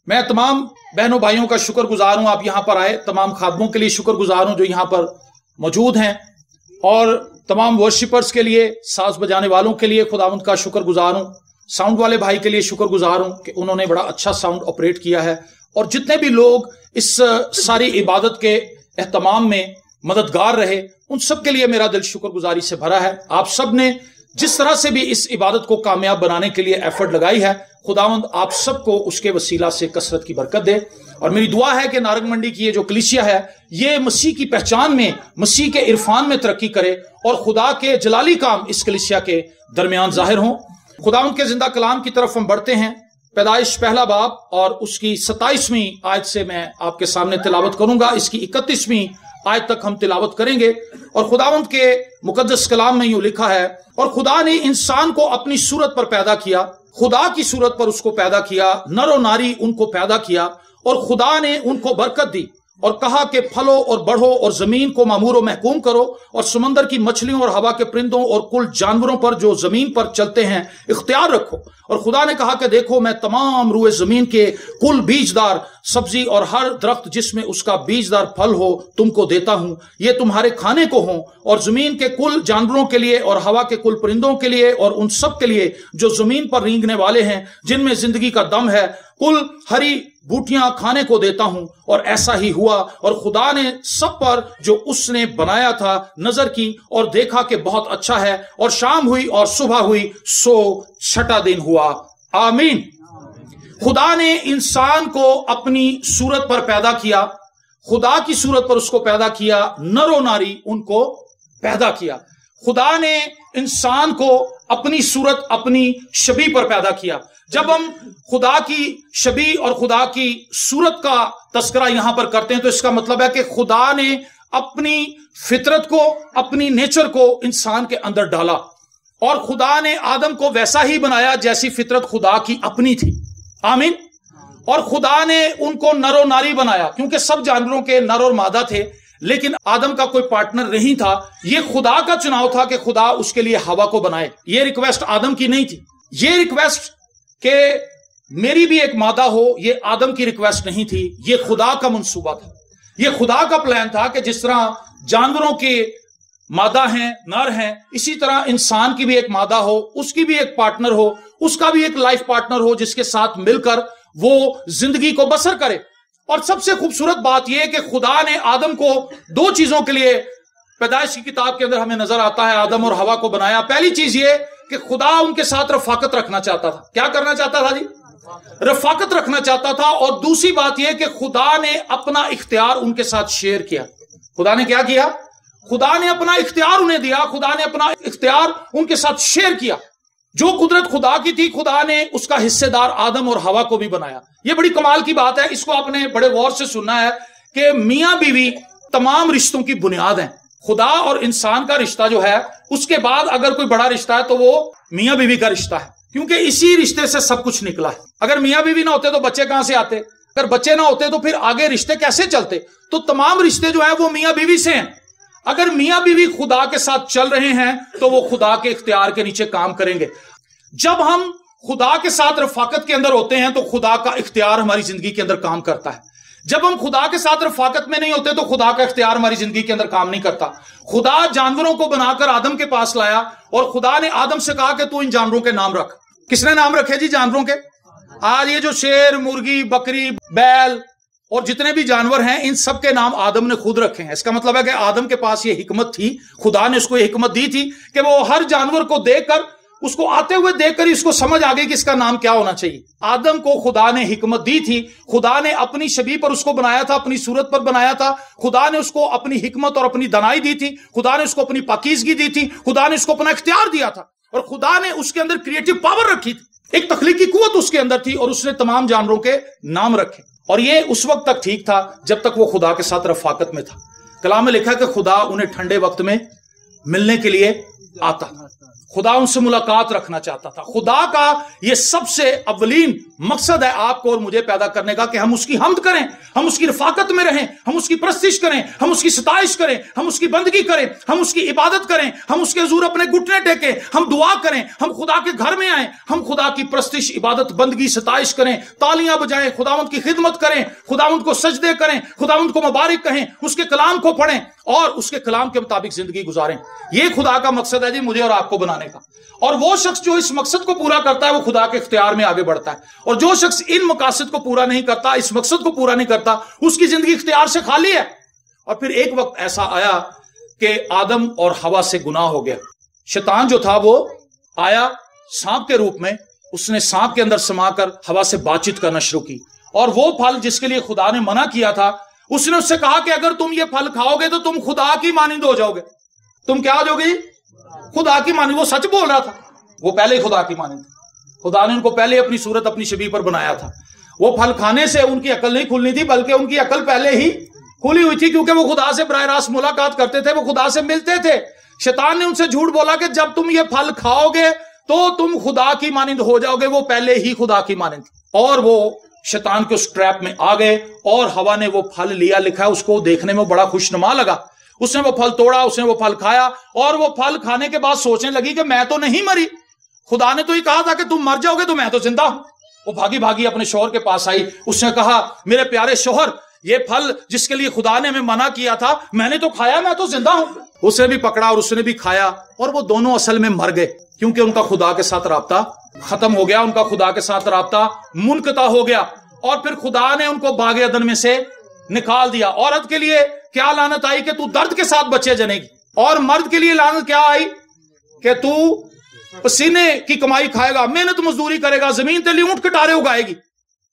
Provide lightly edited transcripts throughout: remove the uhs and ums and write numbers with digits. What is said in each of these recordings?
मैं तमाम बहनों भाइयों का शुक्रगुजार हूं, आप यहां पर आए। तमाम खादमों के लिए शुक्रगुजार हूं जो यहां पर मौजूद हैं, और तमाम वर्शिपर्स के लिए, साज बजाने वालों के लिए खुदावंद का शुक्रगुजार हूं। साउंड वाले भाई के लिए शुक्रगुजार हूं कि उन्होंने बड़ा अच्छा साउंड ऑपरेट किया है, और जितने भी लोग इस सारी इबादत के एहतमाम में मददगार रहे, उन सब के लिए मेरा दिल शुक्रगुजारी से भरा है। आप सब ने जिस तरह से भी इस इबादत को कामयाब बनाने के लिए एफर्ट लगाई है, खुदावंद आप सबको उसके वसीला से कसरत की बरकत दे। और मेरी दुआ है कि नारंग मंडी की ये जो कलीसिया है, ये मसीह की पहचान में, मसीह के इरफान में तरक्की करे, और खुदा के जलाली काम इस कलीसिया के दरमियान जाहिर हों। खुदावंद के जिंदा कलाम की तरफ हम बढ़ते हैं। पैदाइश पहला बाब और उसकी 27वीं आयत से मैं आपके सामने तिलावत करूंगा। इसकी 31वीं आयत तक हम तिलावत करेंगे। और खुदावंद के मुकद्दस कलाम में यूं लिखा है, और खुदा ने इंसान को अपनी सूरत पर पैदा किया, खुदा की सूरत पर उसको पैदा किया, नर और नारी उनको पैदा किया, और खुदा ने उनको बरकत दी और कहा कि फलो और बढ़ो और जमीन को मामूर और महकूम करो, और समंदर की मछलियों और हवा के परिंदों और कुल जानवरों पर जो जमीन पर चलते हैं इख्तियार रखो। और खुदा ने कहा कि देखो, मैं तमाम रूए जमीन के कुल बीजदार सब्जी और हर दरख्त जिसमें उसका बीजदार फल हो तुमको देता हूं, ये तुम्हारे खाने को हो, और जमीन के कुल जानवरों के लिए और हवा के कुल परिंदों के लिए और उन सब के लिए जो जमीन पर रेंगने वाले हैं, जिनमें जिंदगी का दम है, कुल हरी बूटियां खाने को देता हूं। और ऐसा ही हुआ। और खुदा ने सब पर जो उसने बनाया था नजर की, और देखा कि बहुत अच्छा है। और शाम हुई और सुबह हुई, सो छठा दिन हुआ। आमीन। खुदा ने इंसान को अपनी सूरत पर पैदा किया, खुदा की सूरत पर उसको पैदा किया, नर और नारी उनको पैदा किया। खुदा ने इंसान को अपनी सूरत, अपनी शबी पर पैदा किया। जब हम खुदा की शबी और खुदा की सूरत का तस्करा यहां पर करते हैं, तो इसका मतलब है कि खुदा ने अपनी फितरत को, अपनी नेचर को इंसान के अंदर डाला, और खुदा ने आदम को वैसा ही बनाया जैसी फितरत खुदा की अपनी थी। आमीन। और खुदा ने उनको नर और नारी बनाया, क्योंकि सब जानवरों के नर और मादा थे, लेकिन आदम का कोई पार्टनर नहीं था। यह खुदा का चुनाव था कि खुदा उसके लिए हवा को बनाए। यह रिक्वेस्ट आदम की नहीं थी। यह रिक्वेस्ट कि मेरी भी एक मादा हो, यह आदम की रिक्वेस्ट नहीं थी, यह खुदा का मंसूबा था। यह खुदा का प्लान था कि जिस तरह जानवरों के मादा हैं, नर हैं, इसी तरह इंसान की भी एक मादा हो, उसकी भी एक पार्टनर हो, उसका भी एक लाइफ पार्टनर हो, जिसके साथ मिलकर वो जिंदगी को बसर करे। और सबसे खूबसूरत बात यह कि खुदा ने आदम को दो चीजों के लिए पैदाइश की किताब के अंदर हमें नजर आता है आदम और हवा को बनाया। पहली चीज ये कि खुदा उनके साथ रफाकत रखना चाहता था। क्या करना चाहता था जी? रफाकत रखना चाहता था। और दूसरी बात यह कि खुदा ने अपना इख्तियार उनके साथ शेयर किया। खुदा ने क्या किया? खुदा ने अपना इख्तियार उन्हें दिया, खुदा ने अपना इख्तियार उनके साथ शेयर किया। जो कुदरत खुदा की थी, खुदा ने उसका हिस्सेदार आदम और हवा को भी बनाया। यह बड़ी कमाल की बात है। इसको आपने बड़े गौर से सुनना है कि मियां बीवी तमाम रिश्तों की बुनियाद है। खुदा और इंसान का रिश्ता जो है, उसके बाद अगर कोई बड़ा रिश्ता है तो वो मियां बीवी का रिश्ता है, क्योंकि इसी रिश्ते से सब कुछ निकला है। अगर मियां बीवी ना होते तो बच्चे कहां से आते? अगर बच्चे ना होते तो फिर आगे रिश्ते कैसे चलते? तो तमाम रिश्ते जो है वो मियां बीवी से हैं। अगर मियां बीवी खुदा के साथ चल रहे हैं तो वो खुदा के इख्तियार के नीचे काम करेंगे। जब हम खुदा के साथ रफाकत के अंदर होते हैं तो खुदा का इख्तियार हमारी जिंदगी के अंदर काम करता है। जब हम खुदा के साथ रफाकत में नहीं होते तो खुदा का इख्तियार हमारी जिंदगी के अंदर काम नहीं करता। खुदा जानवरों को बनाकर आदम के पास लाया, और खुदा ने आदम से कहा कि तू इन जानवरों के नाम रख। किसने नाम रखे जी? जानवरों के। आज ये जो शेर, मुर्गी, बकरी, बैल और जितने भी जानवर हैं, इन सब के नाम आदम ने खुद रखे हैं। इसका मतलब है कि आदम के पास ये हिकमत थी, खुदा ने उसको ये हिकमत दी थी कि वो हर जानवर को देखकर, उसको आते हुए देखकर इसको समझ आ गई कि इसका नाम क्या होना चाहिए। आदम को खुदा ने हिकमत दी थी। खुदा ने अपनी शबी पर उसको बनाया था, अपनी सूरत पर बनाया था। खुदा ने उसको अपनी हिकमत और अपनी दनाई दी थी। खुदा ने उसको अपनी पाकीज़गी दी थी। खुदा ने उसको अपना इख्तियार दिया था, और खुदा ने उसके अंदर क्रिएटिव पावर रखी थी। एक तख्लीकी कुव्वत उसके अंदर थी, और उसने तमाम जानवरों के नाम रखे। और ये उस वक्त तक ठीक था जब तक वो खुदा के साथ रफाकत में था। कलाम में लिखा कि खुदा उन्हें ठंडे वक्त में मिलने के लिए आता था। खुदा उनसे मुलाकात रखना चाहता था। खुदा का यह सबसे अव्वलीन मकसद है आपको और मुझे पैदा करने का कि हम उसकी हम्द करें, हम उसकी रफाकत में रहें, हम उसकी परस्तिश करें, हम उसकी सताइश करें, हम उसकी बंदगी करें, हम उसकी इबादत करें, हम उसके हुजूर अपने घुटने टेकें, हम दुआ करें, हम खुदा के घर में आए, हम खुदा की परस्तिश, इबादत, बंदगी, सताइश करें, तालियां बजाएं, खुदावंद की खिदमत करें, खुदावंद को सजदे करें, खुदावंद को मुबारक कहें, उसके कलाम को पढ़ें और उसके कलाम के मुताबिक जिंदगी गुजारें। यह खुदा का मकसद है जी मुझे और आपको बनाने का। और वो शख्स जो इस मकसद को पूरा करता है वो खुदा के इख्तियार में आगे बढ़ता है, और जो शख्स इन मकासद को पूरा नहीं करता, इस मकसद को पूरा नहीं करता, उसकी जिंदगी इख्तियार से खाली है। और फिर एक वक्त ऐसा आया कि आदम और हवा से गुनाह हो गया। शैतान जो था वो आया सांप के रूप में, उसने सांप के अंदर समाकर हवा से बातचीत करना शुरू की, और वो फल जिसके लिए खुदा ने मना किया था, उसने उससे कहा कि अगर तुम ये फल खाओगे तो तुम खुदा की मानिंद हो जाओगे। तुम क्या हो जाओगे? खुदा की मानिंद। वो सच बोल रहा था, वो पहले ही खुदा की मानिंद। खुदा ने उनको पहले अपनी सूरत, अपनी शबीह पर बनाया था। वो फल खाने से उनकी अकल नहीं खुलनी थी, बल्कि उनकी अकल पहले ही खुली हुई थी, क्योंकि वो खुदा से बराह रास्त मुलाकात करते थे, वो खुदा से मिलते थे। शैतान ने उनसे झूठ बोला कि जब तुम ये फल खाओगे तो तुम खुदा की मानिंद हो जाओगे। वो पहले ही खुदा की मानिंद, और वो शैतान के उस ट्रैप में आ गए। और हवा ने वो फल लिया, लिखा है उसको देखने में बड़ा खुशनुमा लगा। उसने वो फल तोड़ा, उसने वो फल खाया, और वो फल खाने के बाद सोचने लगी कि मैं तो नहीं मरी, खुदा ने तो ही कहा था कि तुम मर जाओगे, तो मैं तो जिंदा हूं। वो भागी भागी अपने शौहर के पास आई। उसने कहा, मेरे प्यारे शौहर, ये फल जिसके लिए खुदा ने हमें मना किया था मैंने तो खाया, मैं तो जिंदा हूं। उसने भी पकड़ा और उसने भी खाया, और वो दोनों असल में मर गए, क्योंकि उनका खुदा के साथ राब्ता खत्म हो गया, उनका खुदा के साथ राब्ता मुनक़ता हो गया। और फिर खुदा ने उनको बाग अदन में से निकाल दिया। औरत के लिए क्या लानत आई कि तू दर्द के साथ बच्चे जनेगी, और मर्द के लिए लानत क्या आई कि तू पसीने की कमाई खाएगा, मेहनत मजदूरी करेगा, जमीन तेली ऊंट कटारे उगाएगी।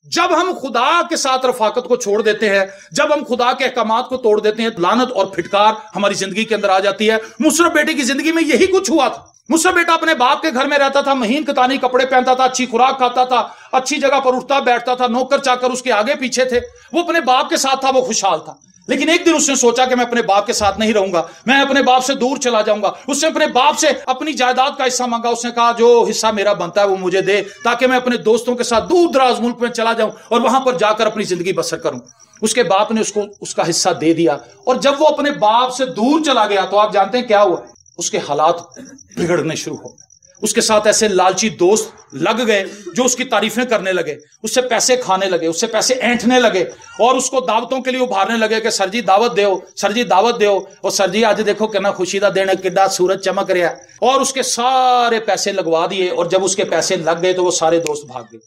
जब हम खुदा के साथ रफाकत को छोड़ देते हैं, जब हम खुदा के अहकामात को तोड़ देते हैं, लानत और फिटकार हमारी जिंदगी के अंदर आ जाती है। मुशर्रफ बेटे की जिंदगी में यही कुछ हुआ था। मुशर्रफ बेटा अपने बाप के घर में रहता था, महीन कतानी कपड़े पहनता था, अच्छी खुराक खाता था, अच्छी जगह पर उठता बैठता था, नौकर चाकर उसके आगे पीछे थे, वो अपने बाप के साथ था, वो खुशहाल था। लेकिन एक दिन उसने सोचा कि मैं अपने बाप के साथ नहीं रहूंगा, मैं अपने बाप से दूर चला जाऊंगा। उसने अपने बाप से अपनी जायदाद का हिस्सा मांगा। उसने कहा, जो हिस्सा मेरा बनता है वो मुझे दे, ताकि मैं अपने दोस्तों के साथ दूर दराज मुल्क में चला जाऊं और वहां पर जाकर अपनी जिंदगी बसर करूं। उसके बाप ने उसको उसका हिस्सा दे दिया, और जब वो अपने बाप से दूर चला गया तो आप जानते हैं क्या हुआ? उसके हालात बिगड़ने शुरू हो गए। उसके साथ ऐसे लालची दोस्त लग गए जो उसकी तारीफें करने लगे, उससे पैसे खाने लगे, उससे पैसे ऐंठने लगे, और उसको दावतों के लिए उभारने लगे कि सर जी दावत दो, सर जी दावत दो, और सर जी आज देखो कितना खुशी दा दिन है, कितना सूरज चमक रहा है। और उसके सारे पैसे लगवा दिए, और जब उसके पैसे लग गए तो वो सारे दोस्त भाग गए,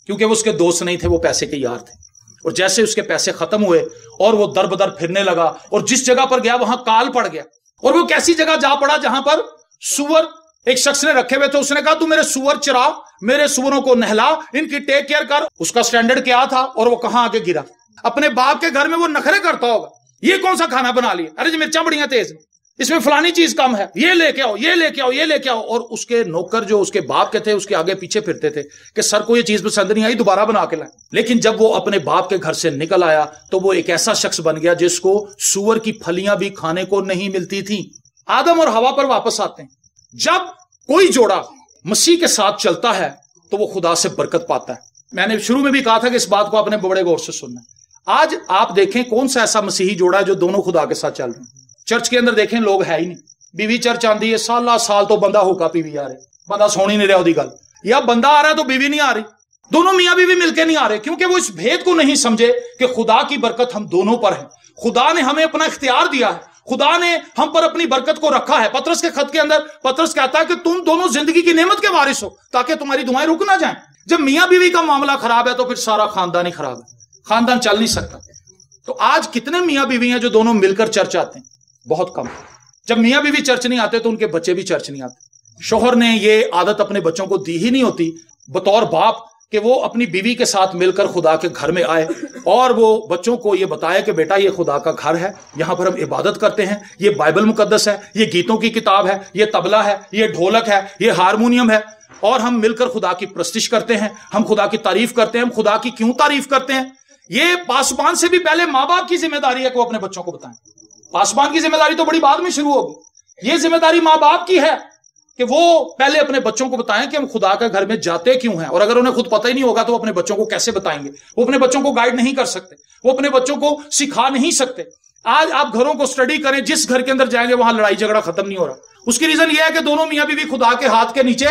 क्योंकि वो उसके दोस्त नहीं थे, वो पैसे के यार थे। और जैसे उसके पैसे खत्म हुए और वो दर बदर फिरने लगा, और जिस जगह पर गया वहां काल पड़ गया। और वो कैसी जगह जा पड़ा जहां पर सुअर एक शख्स ने रखे हुए थे। उसने कहा, तू मेरे सुअर चरा, मेरे सुअरों को नहला, इनकी टेक केयर कर। उसका स्टैंडर्ड क्या था और वो कहां आके गिरा? अपने बाप के घर में वो नखरे करता होगा, ये कौन सा खाना बना लिया, अरे जी मिर्चा बढ़िया तेज, इसमें फलानी चीज कम है, ये लेके आओ, ये लेके आओ, ये लेके आओ। और उसके नौकर जो उसके बाप के थे उसके आगे पीछे फिरते थे कि सर को ये चीज पसंद नहीं आई, दोबारा बना के लाए। लेकिन जब वो अपने बाप के घर से निकल आया तो वो एक ऐसा शख्स बन गया जिसको सुअर की फलियां भी खाने को नहीं मिलती थी। आदम और हवा पर वापस आते हैं। जब कोई जोड़ा मसीह के साथ चलता है तो वो खुदा से बरकत पाता है। मैंने शुरू में भी कहा था कि इस बात को आपने बड़े गौर से सुनना है। आज आप देखें कौन सा ऐसा मसीही जोड़ा है जो दोनों खुदा के साथ चल रहे हैं। चर्च के अंदर देखें लोग है ही नहीं, बीवी चर्च आंदी है, साल तो बंदा होगा पीवी आ रहे, बंदा सोनी नहीं रहा ओदी गल, या बंदा आ रहा है तो बीवी नहीं आ रही, दोनों मियां बीवी मिलकर नहीं आ रहे, क्योंकि वो इस भेद को नहीं समझे कि खुदा की बरकत हम दोनों पर है। खुदा ने हमें अपना इख्तियार दिया है, खुदा ने हम पर अपनी बरकत को रखा है। पतरस के खत के अंदर पतरस कहता है कि तुम दोनों जिंदगी की नेमत के वारिस हो, ताकि तुम्हारी दुआएं रुक ना जाएं। जब मियां बीवी का मामला खराब है तो फिर सारा खानदान ही खराब है, खानदान चल नहीं सकता। तो आज कितने मियां बीवी हैं जो दोनों मिलकर चर्च आते हैं? बहुत कम। जब मियां बीवी चर्च नहीं आते तो उनके बच्चे भी चर्च नहीं आते। शोहर ने ये आदत अपने बच्चों को दी ही नहीं होती बतौर बाप कि वो अपनी बीवी के साथ मिलकर खुदा के घर में आए और वो बच्चों को ये बताए कि बेटा ये खुदा का घर है, यहां पर हम इबादत करते हैं, ये बाइबल मुकद्दस है, ये गीतों की किताब है, ये तबला है, ये ढोलक है, ये हारमोनियम है, और हम मिलकर खुदा की प्रस्तिश करते हैं, हम खुदा की तारीफ करते हैं। हम खुदा की क्यों तारीफ करते हैं? ये पासबान से भी पहले माँ बाप की जिम्मेदारी है कि वो अपने बच्चों को बताएं। पासबान की जिम्मेदारी तो बड़ी बाद में शुरू होगी, ये जिम्मेदारी माँ बाप की है کہ وہ پہلے اپنے بچوں کو بتائیں کہ ہم خدا کے گھر میں جاتے کیوں ہیں، اور اگر انہیں خود پتہ ہی نہیں ہوگا تو وہ اپنے بچوں کو کیسے بتائیں گے؟ وہ اپنے بچوں کو گائیڈ نہیں کر سکتے، وہ اپنے بچوں کو سکھا نہیں سکتے۔ آج آپ گھروں کو اسٹڈی کریں، جس گھر کے اندر جائیں گے وہاں لڑائی جھگڑا ختم نہیں ہو رہا۔ اس کی ریزن یہ ہے کہ دونوں میاں بیوی خدا کے ہاتھ کے نیچے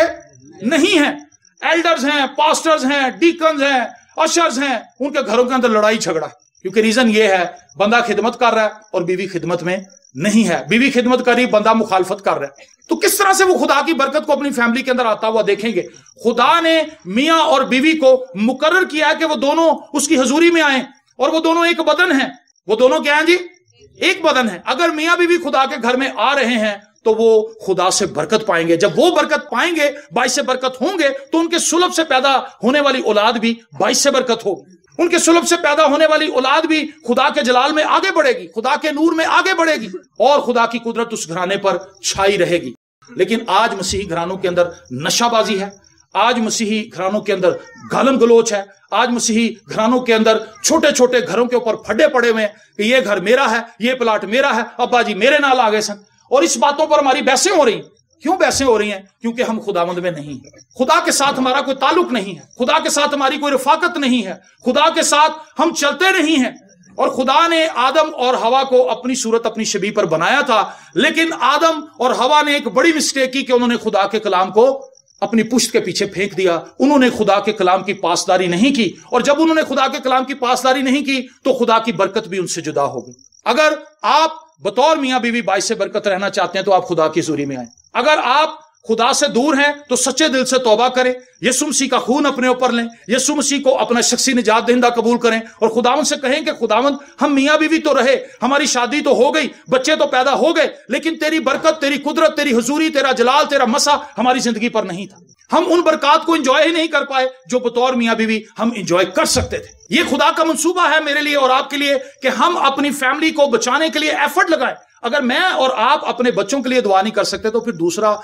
نہیں ہیں۔ ایلڈرز ہیں، پاسٹرز ہیں، ڈیکنز ہیں، اشرز ہیں، ان کے گھروں کے اندر لڑائی جھگڑا ہے، کیونکہ ریزن یہ ہے بندہ خدمت کر رہا ہے اور بیوی خدمت میں نہیں ہے، بیوی خدمت کر رہی، بندہ مخالفت کر رہا ہے۔ تو کس طرح سے وہ خدا کی برکت کو اپنی فیملی کے اندر آتا ہوا دیکھیں گے؟ خدا نے میاں اور بیوی کو مقرر کیا ہے کہ وہ دونوں اس کی حضوری میں آئیں، اور وہ دونوں ایک بدن ہیں۔ وہ دونوں کیا ہیں جی؟ ایک بدن ہے۔ اگر میاں بیوی خدا کے گھر میں آ رہے ہیں تو وہ خدا سے برکت پائیں گے۔ جب وہ برکت پائیں گے، باعث برکت ہوں گے، تو ان کے صلب سے پیدا ہونے والی اولاد بھی باعث برکت ہوگی۔ ان کے صلب سے پیدا ہونے والی اولاد بھی خدا کے جلال میں آگے بڑھے گی، خدا کے نور میں آگے بڑھے گی، اور خدا کی قدرت اس گھرانے پر چھائی رہے گی۔ لیکن آج مسیحی گھرانوں کے اندر نشہ بازی ہے، آج مسیحی گھرانوں کے اندر گالم گلوچ ہے، آج مسیحی گھرانوں کے اندر چھوٹے چھوٹے گھروں کے اوپر پھڈے پڑے ہوئے ہیں کہ یہ گھر میرا ہے، یہ پلاٹ میرا ہے، ابا جی میرے نال آ گئے سن، اور اس باتوں پر ہماری بحثیں ہو رہی ہیں۔ کیوں بحثیں ہو رہی ہیں؟ کیونکہ ہم خداوند میں نہیں ہیں، خدا کے ساتھ ہمارا کوئی تعلق نہیں ہے، خدا کے ساتھ ہماری کوئی رفاقت نہیں ہے، خدا کے ساتھ ہم چلتے نہیں ہیں۔ اور خدا نے آدم اور ہوا کو اپنی صورت اپنی شبیہ پر بنایا تھا، لیکن آدم اور ہوا نے ایک بڑی مسٹیک کی کہ انہوں نے خدا کے کلام کو اپنی پشت کے پیچھے پھینک دیا۔ انہوں نے خدا کے کلام کی پاسداری نہیں کی، اور جب انہوں نے خدا کے کلام کی پاسداری نہیں کی تو خدا کی برکت بھی ان سے جدا ہو گئی۔ اگر آپ بطور میاں بیوی باعث برکت رہنا چاہتے ہیں تو آپ خدا کی حضوری میں آئیں۔ اگر آپ خدا سے دور ہیں تو سچے دل سے توبہ کریں، یسوع مسیح کا خون اپنے اوپر لیں، یسوع مسیح کو اپنا شخصی نجات دہندہ قبول کریں، اور خداوند سے کہیں کہ خداوند ہم میاں بیوی تو رہے، ہماری شادی تو ہو گئی، بچے تو پیدا ہو گئے، لیکن تیری برکت، تیری قدرت، تیری حضوری، تیرا جلال، تیرا مسا ہماری زندگی پر نہیں تھا۔ ہم ان برکات کو انجوائے ہی نہیں کر پائے جو بطور میاں بیوی ہم انجوائے کر سکتے تھے۔ یہ خدا کا منصوبہ ہے میرے لیے اور آپ کے لیے کہ ہم اپنی فیملی کو بچانے کے لیے ایفرٹ لگائیں۔ اگر میں اور آپ اپنے بچوں کے لیے دعا نہیں کر سکتے تو پھر دوسرا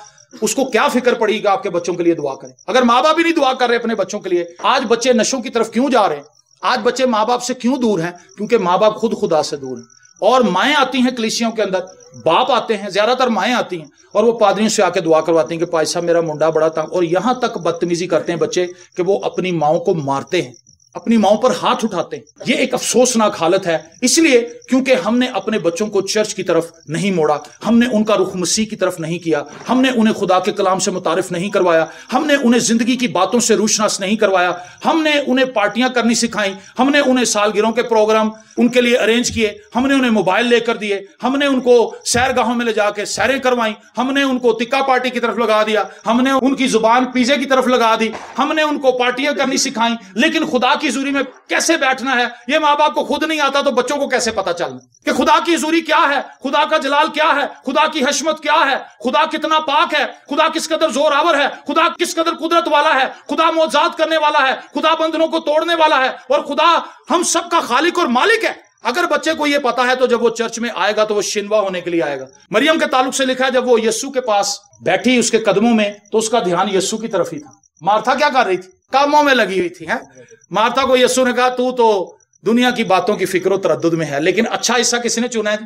اس کو کیا فکر پڑے گی کہ آپ کے بچوں کے لیے دعا کریں؟ اگر ماں باپ بھی نہیں دعا کر رہے اپنے بچوں کے لیے، آج بچے نشوں کی طرف کیوں جا رہے ہیں؟ آج بچے ماں باپ سے کیوں دور ہیں؟ کیونکہ ماں باپ خود خدا سے دور ہیں۔ اور مائیں آتی ہیں کلیسیوں کے اندر، باپ آتے ہیں، زیادہ تر مائیں آتی ہیں، اور وہ پادریوں سے آ کے دعا کرواتی ہیں کہ پادری صاحب میرا منڈا بڑا تنگ، اور یہاں تک بدتمیزی کرتے ہیں بچے کہ وہ اپنی ماؤں کو مارتے ہیں، اپنی ماؤں پر ہاتھ اٹھاتے ہیں۔ یہ ایک افسوسناک حالت ہے، اس لیے کیونکہ ہم نے اپنے بچوں کو چرچ کی طرف نہیں موڑا، ہم نے ان کا رخ مسیح کی طرف نہیں کیا، ہم نے انہیں خدا کے کلام سے متعارف نہیں کروایا، ہم نے انہیں زندگی کی باتوں سے روشناس نہیں کروایا، ہم نے انہیں پارٹیاں کرنی سکھائیں، ہم نے انہیں سالگرہوں کے پروگرام ان کے لیے ارینج کیے، ہم نے انہیں موبائل لے کر دیے، ہم نے ان کو سیر گاہوں میں لے جا کے سیریں کروائیں، ہم نے ان کو تکا پارٹی کی طرف لگا دیا، ہم نے ان کی زبان پیزے کی طرف لگا دی، ہم نے ان کو پارٹیاں کرنی سکھائیں، لیکن خدا کی حضوری میں کیسے بیٹھنا ہے یہ ماں باپ کو خود نہیں آتا، تو بچوں کو کیسے پتا چلنا کہ خدا کی حضوری کیا ہے، خدا کا جلال کیا ہے، خدا کی حشمت کیا ہے، خدا کتنا پاک ہے، خدا کس قدر زور آور ہے، خدا کس قدر قدرت والا ہے، خدا معجزات کرنے والا ہے، خدا بندنوں کو توڑنے والا ہے، اور خدا ہم سب کا خالق اور مالک ہے۔ اگر بچے کو یہ پتا ہے تو جب وہ چرچ میں آئے گا تو وہ شنوا ہونے کے لیے آئے گا۔ مریم کے تعلق سے لکھا ہے جب وہ یسوع کے پاس بیٹھی اس کے قدموں میں تو اس کا دھیان یسوع کی طرف ہی تھا۔ مارتھا کیا کر رہی تھی؟ کاموں میں لگی ہوئی تھی۔ مارتھا کو یسوع نے کہا تو دنیا کی باتوں کی فکر و تردد میں ہے، لیکن اچھا حصہ کس نے چنا ہے؟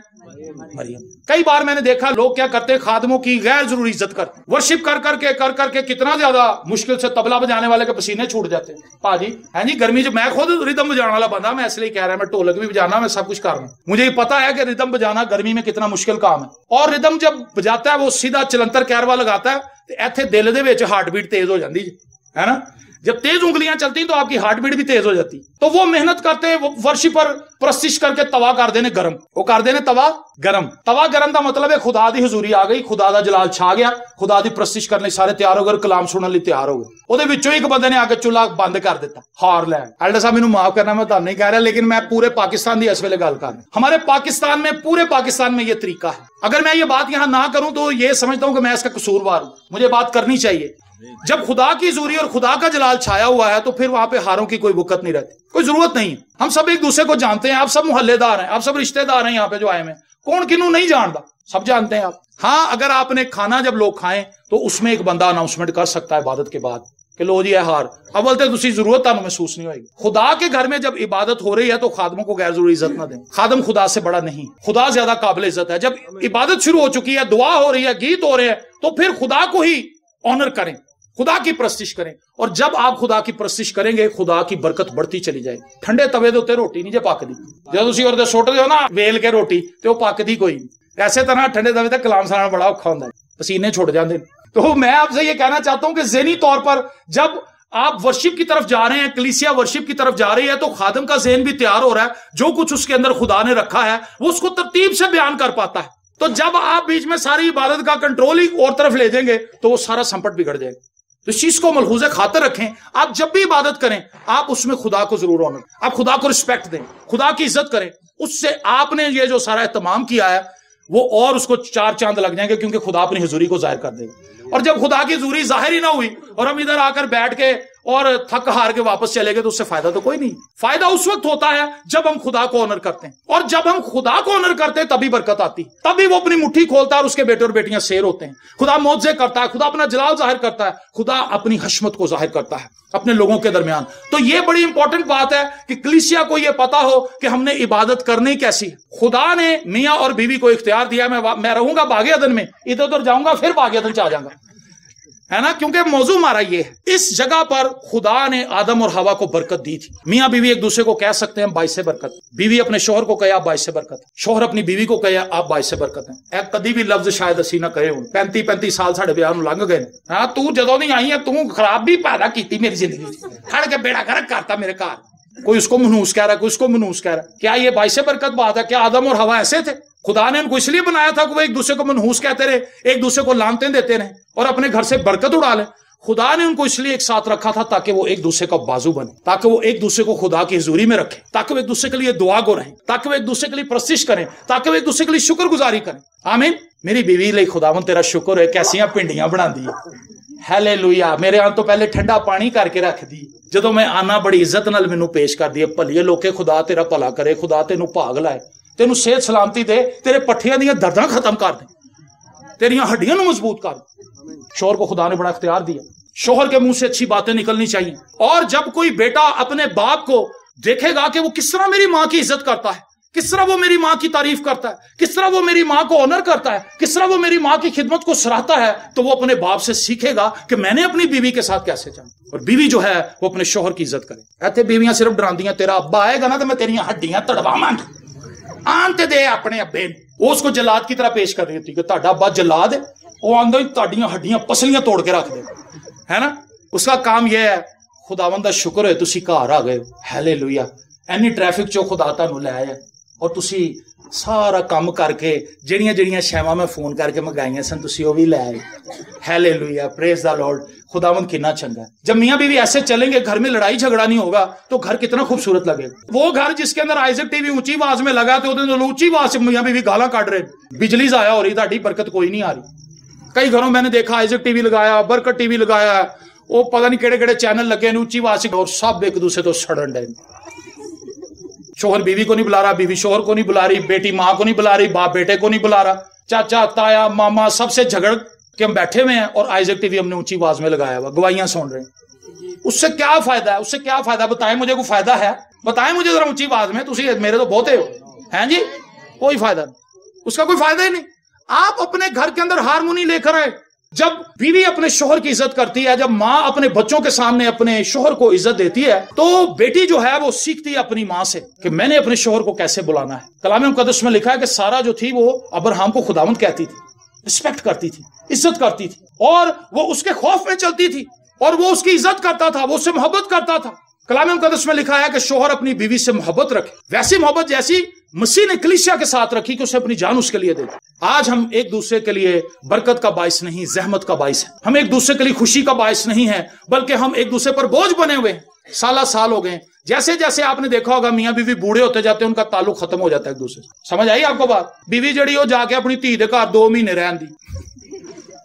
مریم۔ کئی بار میں نے دیکھا لوگ کیا کرتے ہیں، خادموں کی غیر ضروری عزت کرتے، ورشپ کر کے کتنا زیادہ مشکل سے طبلہ بجانے والے کے پسینے چھوٹ جاتے ہیں۔ پاجی ہیں جی گرمی میں خود ردم بجانے والا بندہ، میں اس لیے کہہ رہا میں ڈھولک بھی بجانا، میں سب کچھ کر رہا ہوں، مجھے یہ پتا ہے کہ ردم بجانا گرمی میں کتنا مشکل کام ہے۔ اور ردم جب بجاتا ہے وہ سیدھا چلنتر کیروا لگاتا ہے تو ایتھے دل دے وچ ہارٹ بیٹ تیز ہو جاندی ہے نا، جب تیز انگلیاں چلتی تو آپ کی ہارٹ بیٹ بھی تیز ہو جاتی۔ تو وہ محنت کرتے وہ ورشپر پرستش کر کے توا کر دینے گرم، وہ کر دینے توا گرم دا مطلب ہے خدا دی حضوری آ گئی، خدا دا جلال چھا گیا، خدا دی پرستش کرنے سارے تیار ہو گئے، کلام سننے لئے تیار ہو گئے۔ وہ دے وچوں ایک بندے نے آ کے چولہا بند کر دیتا، ہار لینڈ۔ ایلڈر صاحب مینوں معاف کرنا میں تہاڈ نہیں کہہ رہا، لیکن میں پورے پاکستان دی اس ویلے گل کر رہا ہوں۔ ہمارے پاکستان میں، پورے پاکستان میں یہ طریقہ ہے۔ اگر میں یہ بات یہاں نہ کروں تو یہ سمجھتا ہوں کہ میں اس کا قصوروار ہوں، مجھے بات کرنی چاہیے۔ جب خدا کی حضوری اور خدا کا جلال چھایا ہوا ہے تو پھر وہاں پہ ہاروں کی کوئی وقت نہیں رہتی، کوئی ضرورت نہیں ہے۔ ہم سب ایک دوسرے کو جانتے ہیں، آپ سب محلے دار ہیں، آپ سب رشتہ دار ہیں، یہاں پہ جو آئے ہیں کون کنوں نہیں جانتا، سب جانتے ہیں آپ۔ ہاں اگر آپ نے کھانا جب لوگ کھائیں تو اس میں ایک بندہ اناؤنسمنٹ کر سکتا ہے عبادت کے بعد کہ لو جی ہے ہار، اول تو دوسری ضرورت تانوں محسوس نہیں ہوئے گی۔ خدا کے گھر میں جب عبادت ہو رہی ہے تو خادموں کو غیر ضروری عزت نہ دیں، خادم خدا سے بڑا نہیں، خدا زیادہ قابل عزت ہے۔ جب عبادت شروع ہو چکی ہے، دعا ہو رہی ہے، گیت ہو رہے ہیں، तो फिर खुदा को ही ऑनर करें, खुदा की परस्तिश करें। और जब आप खुदा की परस्तिश करेंगे, खुदा की बरकत बढ़ती चली जाएगी। ठंडे तवे दे उत्ते रोटी नहीं जे पकदी, जब तुसीं ओहदे सुट दिओ ना वेल के रोटी ते ओह पकदी कोई नहीं। ऐसे तरह ठंडे तवे ते कलाम सुनाना बड़ा औखा हुंदा है, पसीने छुट जाते हैं। तो मैं आपसे ये कहना चाहता हूं कि ज़हनी तौर पर जब आप वर्शिप की तरफ जा रहे हैं, कलीसिया वर्शिप की तरफ जा रही है, तो खादिम का ज़हन भी तैयार हो रहा है, जो कुछ उसके अंदर खुदा ने रखा है वो उसको तरतीब से बयान कर पाता है। तो जब आप बीच में सारी इबादत का कंट्रोल ही और तरफ ले देंगे तो वो सारा संपट बिगड़ जाएगा। तो इस चीज को मलहूज़ खातर रखें। आप जब भी इबादत करें, आप उसमें खुदा को जरूर ऑनर, आप खुदा को रिस्पेक्ट दें, खुदा की इज्जत करें। उससे आपने ये जो सारा एहतमाम किया है वो और उसको 4 चांद लग जाएंगे, क्योंकि खुदा अपनी हुजूरी को जाहिर कर देगा। और जब खुदा की हुजूरी जाहिर ही ना हुई और हम इधर आकर बैठ के और थक हार के वापस चले गए, तो उससे फायदा तो कोई नहीं। फायदा उस वक्त होता है जब हम खुदा को ऑनर करते हैं, और जब हम खुदा को ऑनर करते हैं तभी बरकत आती, तभी वो अपनी मुट्ठी खोलता है और उसके बेटे और बेटियां शेर होते हैं। खुदा मौजज़े करता है, खुदा अपना जलाल जाहिर करता है, खुदा अपनी हशमत को जाहिर करता है अपने लोगों के दरमियान। तो ये बड़ी इंपॉर्टेंट बात है कि कलीसिया को यह पता हो कि हमने इबादत करनी कैसी है। खुदा ने मियां और बीवी को इख्तियार दिया, मैं रहूंगा बागे अदन में, इधर उधर जाऊंगा फिर बागे अदन से आ जाऊंगा, है ना, क्योंकि मौजू हमारा ये है। इस जगह पर खुदा ने आदम और हवा को बरकत दी थी। मियां बीवी एक दूसरे को कह सकते हैं बाइसे बरकत, बीवी अपने शोहर को कहे आप बाइसे बरकत, शोहर अपनी बीवी को कहे आप बाइसे बरकत है। कभी भी लफ्ज शायद असी ना कहे, 35-35 साल साढ़े ब्याह नूं लंघ गए। हाँ, तू जदों दी आई है तू खराब भी पैदा की मेरी जिंदगी, खड़ के बेड़ा गर्क करता मेरे घर। कोई उसको मनूस कह रहा है, कोई उसको मनूस कह रहा है। क्या ये बाइसे बरकत बात है? क्या आदम और हवा ऐसे थे? खुदा ने उनको इसलिए बनाया था कि वो एक दूसरे को मनहूस कहते रहे, एक दूसरे को लानते देते रहे और अपने घर से बरकत उड़ा ले। खुदा ने उनको इसलिए एक साथ रखा था ताकि वो एक दूसरे का बाजू बने, ताकि वो एक दूसरे को खुदा की हुजूरी में रखें, ताकि वो एक दूसरे के लिए दुआ गो रहें, ताकि वो एक दूसरे के लिए परस्तिश करें, ताकि वो एक दूसरे के लिए शुक्रगुजारी करें। आमीन। मेरी बीवी लिए खुदावन तेरा शुक्र है, कैसियां पिंडियां बना दी, हालेलुया। मेरे आने तो पहले ठंडा पानी करके रख दी, जदों मैं आना बड़ी इज्जत नाल मैनू पेश कर दिए। भलिए लोके खुदा तेरा भला करे, खुदा तेनू भाग लाए, तेनू सेहत सलामती दे, तेरे पट्ठियां दी दर्दां खत्म कर दे, तेरियां हड्डियां नू मजबूत कर दे। शोहर को खुदा ने बड़ा इख्तियार दिया, शोहर के मुंह से अच्छी बातें निकलनी चाहिए। और जब कोई बेटा अपने बाप को देखेगा कि वो किस तरह मेरी माँ की इज्जत करता है, किस तरह वो मेरी माँ की तारीफ करता है, किस तरह वो मेरी माँ को ऑनर करता है, किस तरह वो मेरी माँ की खिदमत को सराहता है, तो वो अपने बाप से सीखेगा कि मैंने अपनी बीवी के साथ कैसे चलूं। और बीवी जो है वो अपने शोहर की इज्जत करे। ऐसे बीवियां सिर्फ डरांदियां, तेरा अब्बा आएगा ना तो मैं तेरियां हड्डियां तड़वावांगी, आंते दे अपने अब्बे। वो उसको जलाद की तरह पेश कर रही होती कि तुहाडा अब्बा जलाद है, वो आंदा ही तुहाडियां हड्डियां पसलियां तोड़ के रख दे, है ना। उसका काम यह है, खुदावंद दा शुक्र है तुसी घर आ गए, हालेलुया। एनी ट्रैफिक चो खुदा तुहानू ले आया और तुसी सारा काम करके ਜਿਹੜੀਆਂ ਸ਼ੈਵਾਂ मैं फोन करके मंगाइयां सन तुसी वो भी ले आए, हालेलुया, प्रेज द लॉर्ड। खुदावंद कितना चंगा है। जब मियां बीवी ऐसे चलेंगे, घर में लड़ाई झगड़ा नहीं होगा, तो घर कितना खूबसूरत लगेगा। वो घर जिसके अंदर आइजक टीवी ऊंची आवाज में लगा, तो ऊंची आवाज से मियां बीवी गाला काट रहे, बिजली जाया हो रही, ताड़ी बरकत कोई नहीं आ रही। कई घरों मैंने देखा आइजक टीवी लगाया, बरकत टीवी लगाया, वो पता नहीं केड़े चैनल लगे ऊंची आवाज से, और सब एक दूसरे तो सड़न डे। शोहर बीवी को नहीं बुला रहा, बीवी शोहर को नहीं बुला रही, बेटी माँ को नहीं बुला रही, बाप बेटे को नहीं बुला रहा, चाचा ताया मामा सबसे झगड़ के हम बैठे हुए हैं और आइजक टीवी हमने ऊंची आवाज में लगाया हुआ, गवाहियां सुन रहे हैं। उससे क्या फायदा है? उससे क्या फायदा? बताएं मुझे, कोई फायदा है? बताएं मुझे जरा ऊंची आवाज में। तुसी मेरे तो बहुते हो, हैं जी, कोई फायदा नहीं, उसका कोई फायदा ही नहीं। आप अपने घर के अंदर हारमोनी लेकर आए। जब बीवी अपने शोहर की इज्जत करती है, जब माँ अपने बच्चों के सामने अपने शोहर को इज्जत देती है, तो बेटी जो है वो सीखती है अपनी माँ से कि मैंने अपने शोहर को कैसे बुलाना है। कलाम मुकद्दस में लिखा है कि सारा जो थी वो अब्राहम को खुदावंद कहती थी, रिस्पेक्ट करती थी, इज्जत करती थी, और वो उसके खौफ में चलती थी, और वो उसकी इज्जत करता था, वो उससे मोहब्बत करता था। कलाम मुकद्दस में लिखा है कि शोहर अपनी बीवी से मोहब्बत रखे, वैसी मोहब्बत जैसी मसीह ने कलीसिया के साथ रखी कि उसे अपनी जान उसके लिए दे। आज हम एक दूसरे के लिए बरकत का बाइस नहीं, जहमत का बाइस है। हम एक दूसरे के लिए खुशी का बाइस नहीं है, बल्कि हम एक दूसरे पर बोझ बने हुए हैं। साल हो गए, जैसे जैसे आपने देखा होगा मियां बीवी बूढ़े होते जाते हैं, उनका ताल्लुक खत्म हो जाता है एक दूसरे से। समझ आई आपको बात? बीवी जड़ी हो जाके अपनी धी दे घर 2 महीने रहन दी,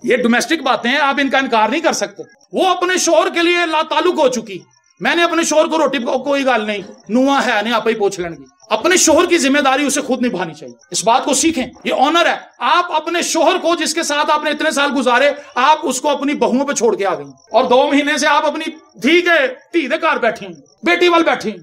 ये डोमेस्टिक बातें हैं, आप इनका इनकार नहीं कर सकते। वो अपने शोहर के लिए लाताल्लुक हो चुकी। मैंने अपने शोहर को रोटी कोई गल नहीं, नुआ है नहीं, आप ही पूछ लेंगे। अपने शोहर की जिम्मेदारी उसे खुद निभानी चाहिए। इस बात को सीखें, ये ऑनर है। आप अपने शोहर को, जिसके साथ आपने इतने साल गुजारे, आप उसको अपनी बहुओं पे छोड़ के आ गई, और 2 महीने से आप अपनी धी दे घर बैठी, बेटी वाल बैठी,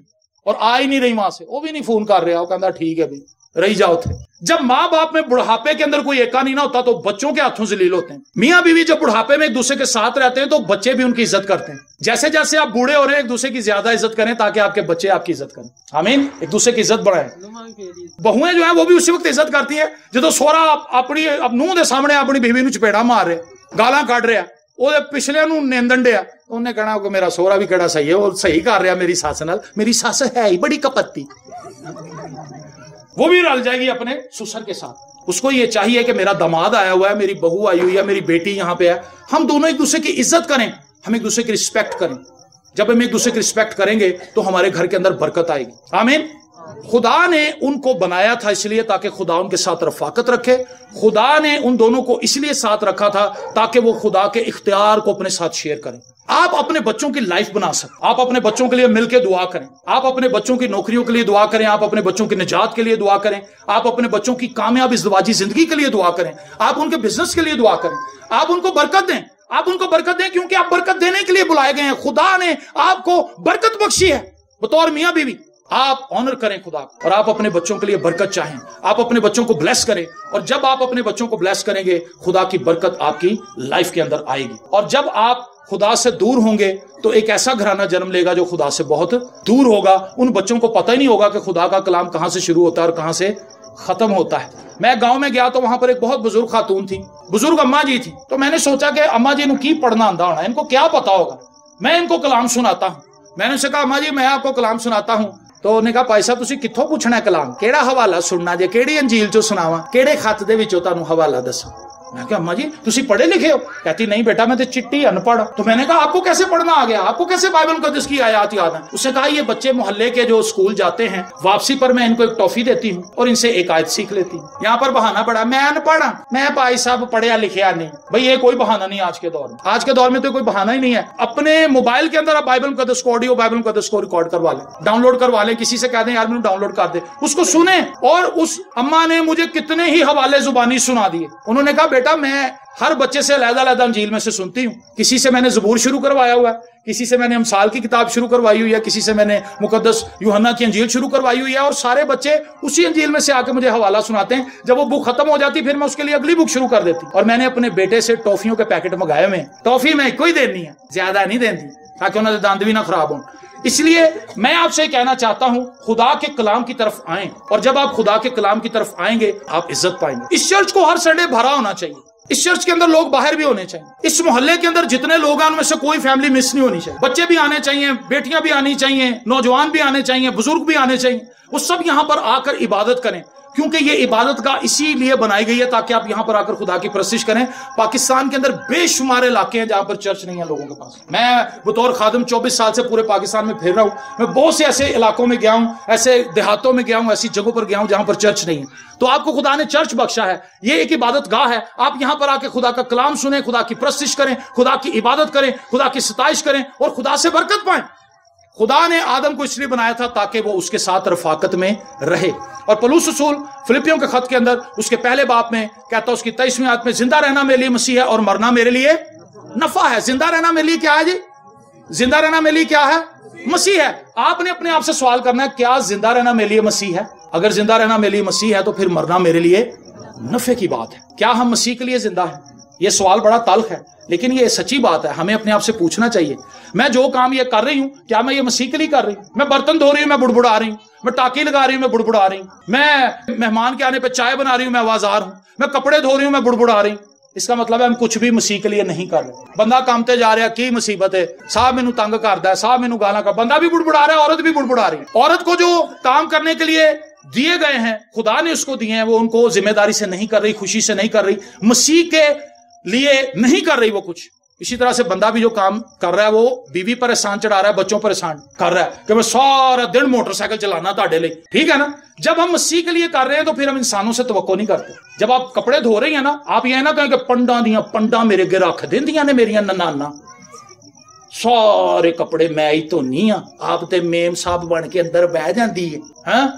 और आ ही नहीं रही वहां से। वो भी नहीं फोन कर रहा, वो कहता ठीक है भाई रही जाओ थे। जब माँ बाप में बुढ़ापे के अंदर कोई एका नहीं ना होता तो बच्चों के हाथों जलील होते हैं। मियाँ बीवी जब बुढ़ापे में एक दूसरे के साथ रहते हैं तो बच्चे भी उनकी इज्जत करते हैं। जैसे जैसे आप बूढ़े हो रहे हैं एक दूसरे की ज्यादा इज्जत करें ताकि आपके बच्चे आपकी इज्जत करें। आमीन। एक दूसरे की इज्जत बढ़ाएं। बहुएं जो है वो भी उसी वक्त इज्जत करती है जो सोहरा अपनी नूंह के सामने अपनी बीवी ਨੂੰ ਚਪੇੜਾ मार रहे, गालां ਕੱਢ ਰਿਹਾ, ਉਹਦੇ ਪਿਛਲੇ ਨੂੰ ਨਿੰਦਣ ਡਿਆ, ਉਹਨੇ ਕਹਿਣਾ ਕਿ ਮੇਰਾ ਸੋਹਰਾ ਵੀ ਕਿਹੜਾ ਸਹੀ ਹੈ, ਉਹ ਸਹੀ ਕਰ ਰਿਹਾ ਮੇਰੀ ਸੱਸ ਨਾਲ, ਮੇਰੀ ਸੱਸ है ही बड़ी कपत्ती। वो भी रल जाएगी अपने ससुर के साथ। उसको ये चाहिए कि मेरा दामाद आया हुआ है, मेरी बहू आई हुई है, मेरी बेटी यहाँ पे है, हम दोनों एक दूसरे की इज्जत करें, हम एक दूसरे की रिस्पेक्ट करें। जब हम एक दूसरे की रिस्पेक्ट करेंगे तो हमारे घर के अंदर बरकत आएगी। आमीन। खुदा ने उनको बनाया था इसलिए ताकि खुदा उनके साथ रफाकत रखे। खुदा ने उन दोनों को इसलिए साथ रखा था ताकि वो खुदा के इख्तियार को अपने साथ शेयर करें। आप अपने बच्चों की लाइफ बना सकते, आप अपने बच्चों के लिए मिलकर दुआ करें, आप अपने बच्चों की नौकरियों के लिए दुआ करें, आप अपने बच्चों की निजात के लिए दुआ करें, आप अपने बच्चों की कामयाब इज़्दिवाजी जिंदगी के लिए दुआ करें, आप उनके बिजनेस के लिए दुआ करें, आप उनको बरकत दें, आप उनको बरकत दें क्योंकि आप बरकत देने के लिए बुलाए गए हैं। खुदा ने आपको बरकत बख्शी है बतौर मियाँ बीवी। आप ऑनर करें खुदा और आप अपने बच्चों के लिए बरकत चाहें, आप अपने बच्चों को ब्लेस करें, और जब आप अपने बच्चों को ब्लेस करेंगे खुदा की बरकत आपकी लाइफ के अंदर आएगी। और जब आप खुदा से दूर होंगे तो एक ऐसा घराना जन्म लेगा जो खुदा से बहुत दूर होगा। उन बच्चों को पता ही नहीं होगा कि खुदा का कलाम कहां से शुरू होता है और कहां से खत्म होता है। मैं गांव में गया तो वहां पर एक बहुत बुजुर्ग खातून थी, बुजुर्ग अम्मा जी थी। तो मैंने सोचा कि अम्मा जी की पढ़ना आंदा होना, इनको क्या पता होगा, मैं इनको कलाम सुनाता हूं। मैंने उनसे कहा अम्मा जी मैं आपको कलाम सुनाता हूं। तो उन्होंने कहा भाई साहब तुसी कित्थों पूछना है कलाम, केड़ा हवाला सुनना जे, केड़ी अंजील चो सुनावा, केड़े खत दे विचों तुहानू हवाला दसा। मैं कहा अम्मा जी तुसी पढ़े लिखे हो? कहती नहीं बेटा मैं तो चिट्टी अनपढ़। तो मैंने कहा आपको कैसे पढ़ना आ गया, आपको कैसे बाइबल मुकद्दस की आयत याद है? उसने कहा ये बच्चे मोहल्ले के जो स्कूल जाते हैं वापसी पर मैं इनको एक टॉफी देती हूँ और इनसे एक आयत सीख लेती हूँ। यहाँ पर बहाना पड़ा मैं अनपढ़, मैं भाई साहब पढ़िया लिखिया नहीं। भाई ये कोई बहाना नहीं आज के दौर में, आज के दौर में तो कोई बहाना ही नहीं है। अपने मोबाइल के अंदर आप बाइबल मुकद्दस को ऑडियो बाइबल मुकद्दस को रिकॉर्ड करवा लें, डाउनलोड करवा लें, किसी से कह दें यार मैंने डाउनलोड कर दे, उसको सुने। और उस अम्मा ने मुझे कितने ही हवाले जुबानी सुना दिए। उन्होंने कहा बेटा मैं हर बच्चे से अलग-अलग अंजील में से सुनती हूँ, किसी से मैंने ज़बूर शुरू करवाया हुआ है, किसी से मैंने अमसाल की किताब शुरू करवाई हुई है, किसी से मैंने मुकद्दस यूहन्ना की अंजील शुरू करवाई हुई है, और सारे बच्चे उसी अंजील में से आके मुझे हवाला सुनाते हैं। जब वो बुक खत्म हो जाती फिर मैं उसके लिए अगली बुक शुरू कर देती। और मैंने अपने बेटे से टॉफियों के पैकेट मंगाए हुए, टॉफी मैं कोई देनी है, ज्यादा नहीं देती ताकि उन्होंने दांत भी ना खराब हो। इसलिए मैं आपसे कहना चाहता हूं खुदा के कलाम की तरफ आएं, और जब आप खुदा के कलाम की तरफ आएंगे आप इज्जत पाएंगे। इस चर्च को हर संडे भरा होना चाहिए, इस चर्च के अंदर लोग बाहर भी होने चाहिए, इस मोहल्ले के अंदर जितने लोग हैं उनमें से कोई फैमिली मिस नहीं होनी चाहिए। बच्चे भी आने चाहिए, बेटियां भी आनी चाहिए, नौजवान भी आने चाहिए, बुजुर्ग भी आने चाहिए, वो सब यहाँ पर आकर इबादत करें, क्योंकि ये इबादत का इसीलिए बनाई गई है ताकि आप यहाँ पर आकर खुदा की परस्तिश करें। पाकिस्तान के अंदर बेशुमार इलाके हैं जहां पर चर्च नहीं है लोगों के पास। मैं बतौर खादिम 24 साल से पूरे पाकिस्तान में फिर रहा हूँ, मैं बहुत से ऐसे इलाकों में गया हूँ, ऐसे देहातों में गया हूँ, ऐसी जगहों पर गया हूँ जहां पर चर्च नहीं है। तो आपको खुदा ने चर्च बख्शा है, ये एक इबादत गाह है। आप यहाँ पर आके खुदा का कलाम सुने, खुदा की परस्तिश करें, खुदा की इबादत करें, खुदा की सताइश करें और खुदा से बरकत पाएं। खुदा ने आदम को इसलिए बनाया था ताकि वो उसके साथ रफाकत में रहे। और पौलुस रसूल फिलिपियों के खत के अंदर उसके पहले बाब में कहता है, उसकी 23वीं आयत में, जिंदा रहना मेरे लिए मसीह है और मरना मेरे लिए नफा है। जिंदा रहना मेरे लिए क्या है जी? जिंदा रहना मेरे लिए क्या है? मसीह है। आपने अपने आप से सवाल करना है क्या जिंदा रहना मेरे लिए मसीह है? अगर जिंदा रहना मेरे लिए मसीह है तो फिर मरना मेरे लिए नफे की बात है। क्या हम मसीह के लिए जिंदा हैं? यह सवाल बड़ा तल्ख है लेकिन ये सच्ची बात है, हमें अपने आप से पूछना चाहिए। मैं जो काम ये कर रही हूं क्या मैं ये मसीह के लिए कर रही हूं? मैं बर्तन धो रही हूं, मैं बुड़बुड़ा रही हूं, मैं टाकी लगा रही हूं, मैं बुड़बुड़ा रही हूं, मैं मेहमान के आने पे चाय बना रही हूं, मैं आवाजार हूं, मैं कपड़े धो रही हूं, मैं बुड़बुड़ा रही हूं। इसका मतलब है हम कुछ भी मसीह के लिए नहीं कर रहे। बंदा कामते जा रहा की मुसीबत है, साहब मैनू तंग करता है, साहब मैनू गाला का, बंदा भी बुड़बुड़ा रहा है, औरत भी बुड़बुड़ा रही है। औरत को जो काम करने के लिए दिए गए हैं, खुदा ने उसको दिए हैं, वो उनको जिम्मेदारी से नहीं कर रही, खुशी से नहीं कर रही, मसीह के लिए नहीं कर रही वो कुछ। इसी तरह से बंदा भी जो काम कर रहा है वो बीवी पर एहसान चढ़ा रहा है, बच्चों पर एहसान कर रहा है कि मैं सारा दिन मोटरसाइकिल चलाना ताड़े लिए, ठीक है ना। जब हम मसीह के लिए कर रहे हैं तो फिर हम इंसानों से तवक्को नहीं करते। जब आप कपड़े धो रही हैं ना, आप ये ना कहें कि पंडा दियां पंडा मेरे अगे रख देंदियां ने मेरियां ननाना, सारे कपड़े मैं ही धोनी हाँ, आप ते मेम साहब बन के अंदर बह जाती है,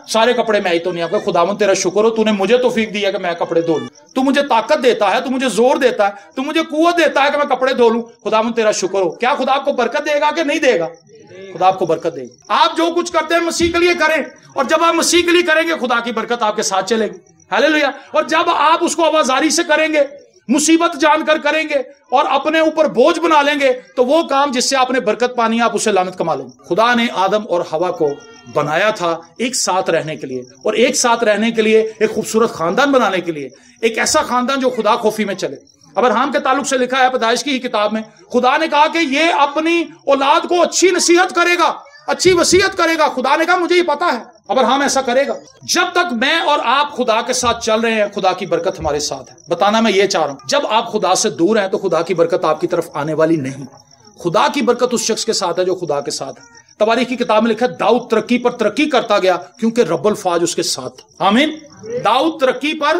सारे कपड़े मैं ही धोनी हाँ। खुदावन तेरा शुक्र हो, तूने मुझे तौफीक दिया कि मैं कपड़े धो लूं, तू मुझे ताकत देता है, तू मुझे जोर देता है, तू मुझे कुव्वत देता है कि मैं कपड़े धो लूं। खुदावन तेरा शुक्र हो। क्या खुदा आपको बरकत देगा कि नहीं देगा? खुदा आपको बरकत देगा। आप जो कुछ करते हैं मसीह के लिए करें, और जब आप मसीह के लिए करेंगे खुदा की बरकत आपके साथ चलेगी। हालेलुया। और जब आप उसको आवाजारी से करेंगे, मुसीबत जानकर करेंगे और अपने ऊपर बोझ बना लेंगे, तो वो काम जिससे आपने बरकत पानी है आप उससे लानत कमा लेंगे। खुदा ने आदम और हवा को बनाया था एक साथ रहने के लिए, और एक साथ रहने के लिए, एक खूबसूरत खानदान बनाने के लिए, एक ऐसा खानदान जो खुदा खौफी में चले। अब्राहम के ताल्लुक से लिखा है पैदाइश की ही किताब में, खुदा ने कहा कि ये अपनी औलाद को अच्छी नसीहत करेगा, अच्छी वसीयत करेगा। खुदा ने कहा मुझे ये पता है अब्राहम ऐसा करेगा। जब तक मैं और आप खुदा के साथ चल रहे हैं, खुदा की बरकत हमारे साथ है। बताना मैं ये चाह रहा हूं, जब आप खुदा से दूर हैं तो खुदा की बरकत आपकी तरफ आने वाली नहीं। खुदा की बरकत उस शख्स के साथ है जो खुदा के साथ है। तवारीख की किताब में लिखा है, दाऊद तरक्की पर तरक्की करता गया क्योंकि रब्बुल फाज उसके साथ था। आमीन। दाऊद तरक्की पर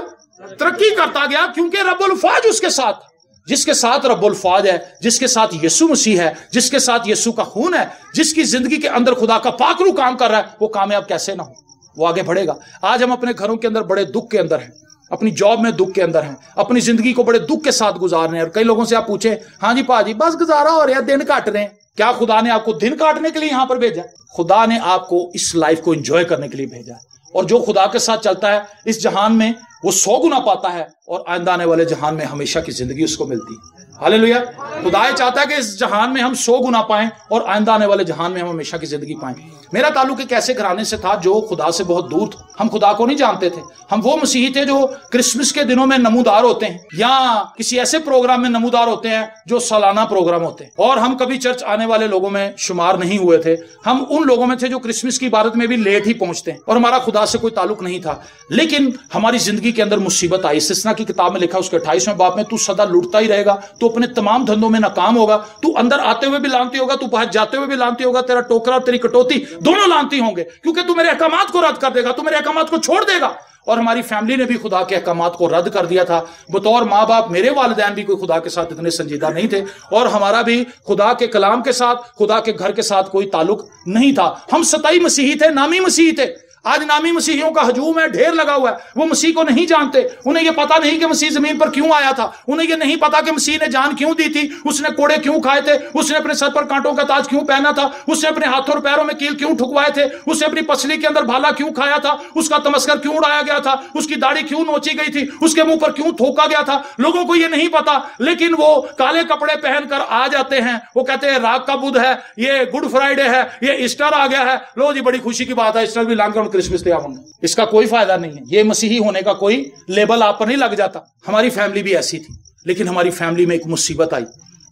तरक्की करता गया क्योंकि रब्बुल फाज उसके साथ। जिसके साथ रब्बुल फाज है, जिसके साथ यीशु मसीह है, जिसके साथ यीशु का खून है, जिसकी जिंदगी के अंदर खुदा का पाकरू काम कर रहा है, वो कामयाब कैसे ना हो, वो आगे बढ़ेगा। आज हम अपने घरों के अंदर बड़े दुख के अंदर हैं, अपनी जॉब में दुख के अंदर हैं, अपनी जिंदगी को बड़े दुख के साथ गुजार रहे हैं। और कई लोगों से आप पूछे, हाँ जी पाजी बस गुजारा हो रहा है, दिन काट रहे हैं। क्या खुदा ने आपको दिन काटने के लिए यहां पर भेजा? खुदा ने आपको इस लाइफ को एंजॉय करने के लिए भेजा है। और जो खुदा के साथ चलता है इस जहान में वो 100 गुना पाता है, और आइंदा आने वाले जहान में हमेशा की जिंदगी उसको मिलती है। हालेलुया। खुदा चाहता है कि इस जहान में हम 100 गुना पाएं और आइंदा आने वाले जहान में हम हमेशा की जिंदगी पाएं। मेरा ताल्लुक एक ऐसे घराने से था जो खुदा से बहुत दूर था। हम खुदा को नहीं जानते थे। हम वो मसीही थे जो क्रिसमस के दिनों में नमूदार होते हैं, या किसी ऐसे प्रोग्राम में नमूदार होते हैं जो सालाना प्रोग्राम होते हैं, और हम कभी चर्च आने वाले लोगों में शुमार नहीं हुए थे। हम उन लोगों में थे जो क्रिसमस की इबादत में भी लेट ही पहुंचते हैं, और हमारा खुदा से कोई ताल्लुक नहीं था। लेकिन हमारी जिंदगी के अंदर मुसीबत आई। इस्तिस्ना की किताब में लिखा उसके 28वें बाब में, तू सदा लुटता ही रहेगा, तू अपने तमाम धंधों में नाकाम होगा, तू अंदर आते हुए भी लानती होगा, तू बाहर जाते हुए भी लानती होगा, तेरा टोकरा और तेरी कटौती दोनों लानती होंगे, क्योंकि तू मेरे अहकामात को रद्द कर देगा, तू मेरे अहकामात को छोड़ देगा। और हमारी फैमिली ने भी खुदा के अहकामात को रद्द कर दिया था। बतौर माँ बाप मेरे वालिदैन भी कोई खुदा के साथ इतने संजीदा नहीं थे, और हमारा भी खुदा के कलाम के साथ, खुदा के घर के साथ कोई ताल्लुक नहीं था। हम सताई मसीही थे, नामी मसीही थे। आज नामी मसीहियों का हजूम है, ढेर लगा हुआ है। वो मसीह को नहीं जानते, उन्हें यह पता नहीं कि मसीह जमीन पर क्यों आया था, उन्हें यह नहीं पता कि मसीह ने जान क्यों दी थी, उसने कोड़े क्यों खाए थे, उसने अपने सर पर कांटों का ताज क्यों पहना था, उसने अपने हाथों और पैरों में कील क्यों ठुकवाए थे, उसने अपनी पसली के अंदर भाला क्यों खाया था, उसका तमस्कर क्यों उड़ाया गया था, उसकी दाढ़ी क्यों नोची गई थी, उसके मुंह पर क्यों थूका गया था। लोगों को यह नहीं पता, लेकिन वो काले कपड़े पहनकर आ जाते हैं। वो कहते हैं राग का बुध है, ये गुड फ्राइडे है, ये ईस्टर आ गया है, लो जी बड़ी खुशी की बात है, ईस्टर भी लांग क्रिसमस तैयार होंगे। इसका कोई फायदा नहीं है। ये मसीही होने का कोई लेबल आप पर नहीं लग जाता। हमारी फैमिली भी ऐसी थी, लेकिन हमारी फैमिली में एक मुसीबत आई।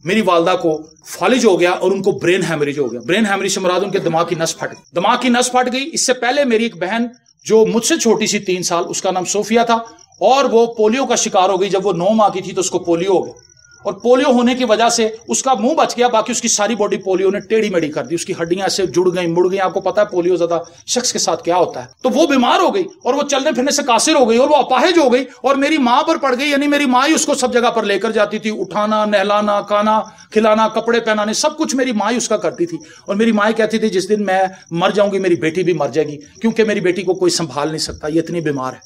मेरी वालदा को फालिज हो गया और उनको ब्रेन हैमरेज हो गया। ब्रेन हैमरेज से मुराद उनके दिमाग की नस फट गई। दिमाग की नस फट गई। इससे पहले मेरी एक बहन जो मुझसे छोटी सी 3 साल, उसका नाम सोफिया था, और वो पोलियो का शिकार हो गई। जब वो 9 माह की थी तो उसको पोलियो हो गया, और पोलियो होने की वजह से उसका मुंह बच गया, बाकी उसकी सारी बॉडी पोलियो ने टेढ़ी मेढ़ी कर दी। उसकी हड्डियां ऐसे जुड़ गई, मुड़ गई। आपको पता है पोलियो ज्यादा शख्स के साथ क्या होता है। तो वो बीमार हो गई और वो चलने फिरने से कासिर हो गई और वो अपाहिज हो गई, और मेरी मां पर पड़ गई। यानी मेरी मां ही उसको सब जगह पर लेकर जाती थी, उठाना, नहलाना, खाना खिलाना, कपड़े पहनाने, सब कुछ मेरी मां ही उसका करती थी। और मेरी मां कहती थी जिस दिन मैं मर जाऊंगी मेरी बेटी भी मर जाएगी, क्योंकि मेरी बेटी को कोई संभाल नहीं सकता, ये इतनी बीमार है।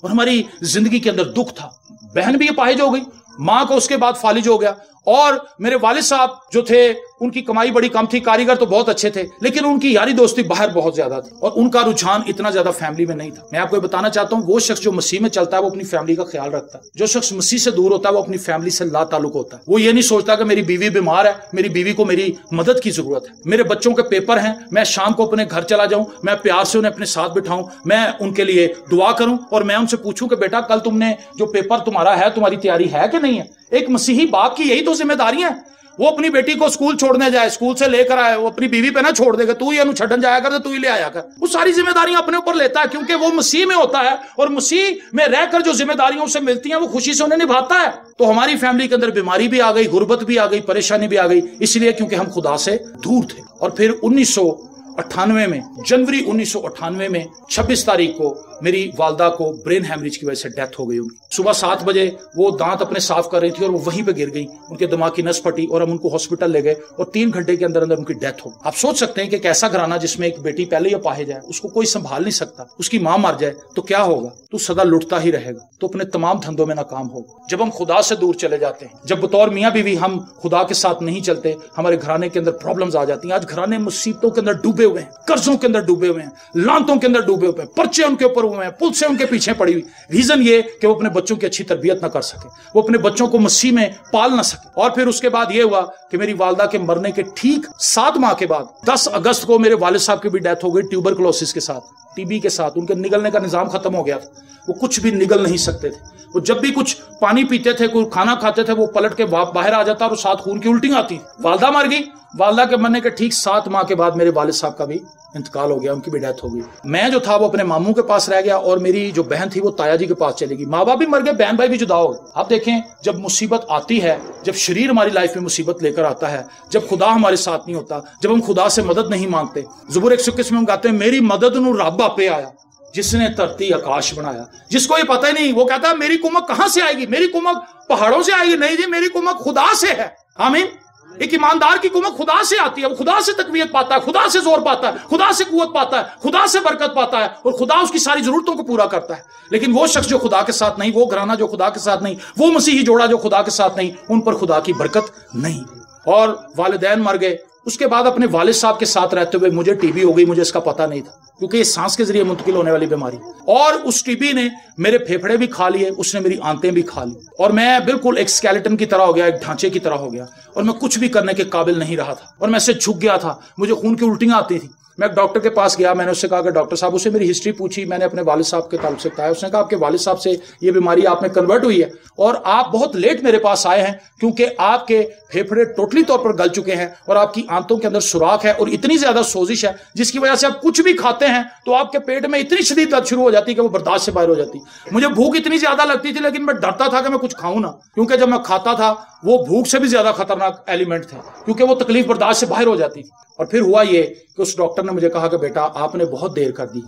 और हमारी जिंदगी के अंदर दुख था। बहन भी अपाहिज हो गई, मां को उसके बाद फालिज हो गया। और मेरे वालिद साहब जो थे उनकी कमाई बड़ी कम थी, कारीगर तो बहुत अच्छे थे, लेकिन उनकी यारी दोस्ती बाहर बहुत ज्यादा थी, और उनका रुझान इतना ज्यादा फैमिली में नहीं था। मैं आपको बताना चाहता हूं, वो शख्स जो मसीह में चलता है वो अपनी फैमिली का ख्याल रखता है। जो शख्स मसीह से दूर होता है वो अपनी फैमिली से ला ताल्लुक होता है। वो ये नहीं सोचता कि मेरी बीवी बीमार है, मेरी बीवी को मेरी मदद की जरूरत है, मेरे बच्चों के पेपर हैं, मैं शाम को अपने घर चला जाऊं, मैं प्यार से उन्हें अपने साथ बिठाऊं, मैं उनके लिए दुआ करूं, और मैं उनसे पूछूं कि बेटा कल तुमने जो पेपर तुम्हारा है, तुम्हारी तैयारी है कि नहीं है। एक मसीही बाप की यही तो जिम्मेदारी है। वो अपनी बेटी को स्कूल छोड़ने जाए, स्कूल से लेकर आए, वो अपनी बीवी पे ना छोड़ देगा, तू ही छड़न जाया कर, तू ही ले आया कर। वो सारी जिम्मेदारियां अपने ऊपर लेता है, क्योंकि वो मसीह में होता है, और मसीह में रहकर जो जिम्मेदारियां उसे मिलती हैं वो खुशी से उन्हें निभाता है। तो हमारी फैमिली के अंदर बीमारी भी आ गई, गुर्बत भी आ गई, परेशानी भी आ गई, इसलिए क्योंकि हम खुदा से दूर थे। और फिर 1998 में, जनवरी 1998 में 26 तारीख को میری والدہ کو برین ہیمریج کی وجہ سے ڈیتھ ہو گئی ان کی. صبح 7 بجے وہ دانت اپنے صاف کر رہی تھی اور وہ وہیں پہ گر گئی, ان کے دماغ کی نس پھٹی اور ہم ان کو ہاسپٹل لے گئے اور 3 گھنٹے کے اندر ان کی ڈیتھ ہو. آپ سوچ سکتے ہیں کہ ایک ایسا گھرانہ جس میں ایک بیٹی پہلے ہی اپاہج ہے, اس کو کوئی سنبھال نہیں سکتا, اس کی ماں مر جائے تو کیا ہوگا؟ تو سدا لٹتا ہی رہے گا, تو اپنے تمام دھندوں میں ناکام ہوگا. جب ہم خدا سے دور چلے جاتے ہیں, جب بطور میاں بیوی ہم خدا کے ساتھ نہیں چلتے, ہمارے گھرانے کے اندر پرابلمز آ جاتی ہیں. آج گھرانے مصیبتوں کے اندر ڈوبے ہوئے ہیں, قرضوں کے اندر ڈوبے ہوئے ہیں, لانتوں کے اندر ڈوبے ہوئے ہیں, پرچے ان کے اوپر ہوئے ہیں, پل سے ان کے پیچھے پڑی ہوئی. ریزن یہ کہ وہ اپنے بچوں کی اچھی تربیت نہ کر سکے, وہ اپنے بچوں کو مسیح میں پال نہ سکے. اور پھر اس کے بعد یہ ہوا کہ میری والدہ کے مرنے کے ٹھیک 7 ماہ کے بعد 10 اگست کو میرے والد صاحب کی بھی ڈیتھ ہو گئی, ٹیوبرکلوسس کے ساتھ, ٹی بی کے ساتھ. ان کے نگلنے کا نظام ختم ہو گیا تھا, وہ کچھ بھی نگل نہیں سکتے تھے. وہ جب بھی کچھ پانی پیتے تھے, کوئی کھانا کھاتے تھے, وہ پلٹ کے باہر آ جاتا اور ساتھ خون کی الٹیاں آتی. والدہ مر گئی. والدہ کے مرنے کے ٹھیک 7 ماہ کے بعد میرے والد صاحب کا بھی انتقال ہو گیا, ان کی بھی ڈیتھ ہو گئی. میں جو تھا وہ اپنے ماموں کے پاس رہ گیا اور میری جو بہن تھی وہ تایا جی کے پاس چلے گئی. ماں باپ بھی مر گئے, بہن بھائی بھی جدا ہو گئے. آپ دیکھیں جب مصیبت آتی ہے, جب شریر ہماری لائف میں مصیبت لے کر آتا ہے, جب خدا ہمارے ساتھ نہیں ہوتا, جب ہم خدا سے مدد نہیں مانگتے. زبور 121 میں ہم گاتے ہیں, میری مدد نو رب آپے آیا جس نے دھرتی آکاش بنایا. جس کو یہ پتہ ہی نہیں, وہ کہتا ہے میری کمک کہاں سے آئے گی, میری کمک پہاڑوں سے آئے گی. نہیں جی, میری کمک خدا سے ہے. آمین. ایک ایماندار کی کمک خدا سے آتی ہے, وہ خدا سے تقویت پاتا ہے, خدا سے زور پاتا ہے, خدا سے قوت پاتا ہے, خدا سے برکت پاتا ہے, اور خدا اس کی ساری ضرورتوں کو پورا کرتا ہے. لیکن وہ شخص جو خدا کے ساتھ نہیں, وہ گھرانہ جو خدا کے ساتھ نہیں, وہ مسیحی جوڑا جو خدا کے ساتھ نہیں, ان پر خدا کی برکت نہیں. اور والدین مر گئے. اس کے بعد اپنے والد صاحب کے ساتھ رہتے ہوئے مجھے ٹی بی ہو گئی. مجھے اس کا پتہ نہیں تھا کیونکہ یہ سانس کے ذریعے منتقل ہونے والی بیماری, اور اس ٹی بی نے میرے پھیپھڑے بھی کھا لیے, اس نے میری آنتیں بھی کھا لی, اور میں بالکل ایک اسکیلیٹن کی طرح ہو گیا, ایک ڈھانچے کی طرح ہو گیا, اور میں کچھ بھی کرنے کے قابل نہیں رہا تھا, اور میں سے جھک گیا تھا. مجھے خون کی الٹیاں آتی تھیں. میں ایک ڈاکٹر کے پاس گیا, میں نے اس سے کہا کہ ڈاکٹر صاحب, اسے میری ہسٹری پوچھی, میں نے اپنے والد صاحب کے تعلق سے بتایا. اس نے کہا آپ کے والد صاحب سے یہ بیماری آپ میں کنورٹ ہوئی ہے, اور آپ بہت لیٹ میرے پاس آئے ہیں کیونکہ آپ کے پھیپھڑے ٹوٹلی طور پر گل چکے ہیں, اور آپ کی آنتوں کے اندر سوراخ ہے, اور اتنی زیادہ سوزش ہے جس کی وجہ سے آپ کچھ بھی کھاتے ہیں تو آپ کے پیٹ میں اتنی شدید درد شروع ہو جاتی ہے کہ وہ برداشت سے باہر ہو جاتی. مجھے بھوک اتنی زیادہ لگتی تھی, لیکن میں ڈرتا تھا کہ میں کچھ کھاؤں نہ, کیونکہ جب میں کھاتا تھا وہ بھوک سے بھی زیادہ خطرناک ایلیمنٹ تھے, کیونکہ وہ تکلیف برداشت سے باہر ہو جاتی تھی. اور پھر ہوا یہ کہ اس ڈاکٹر نے مجھے کہا کہ بیٹا آپ نے بہت دیر کر دی,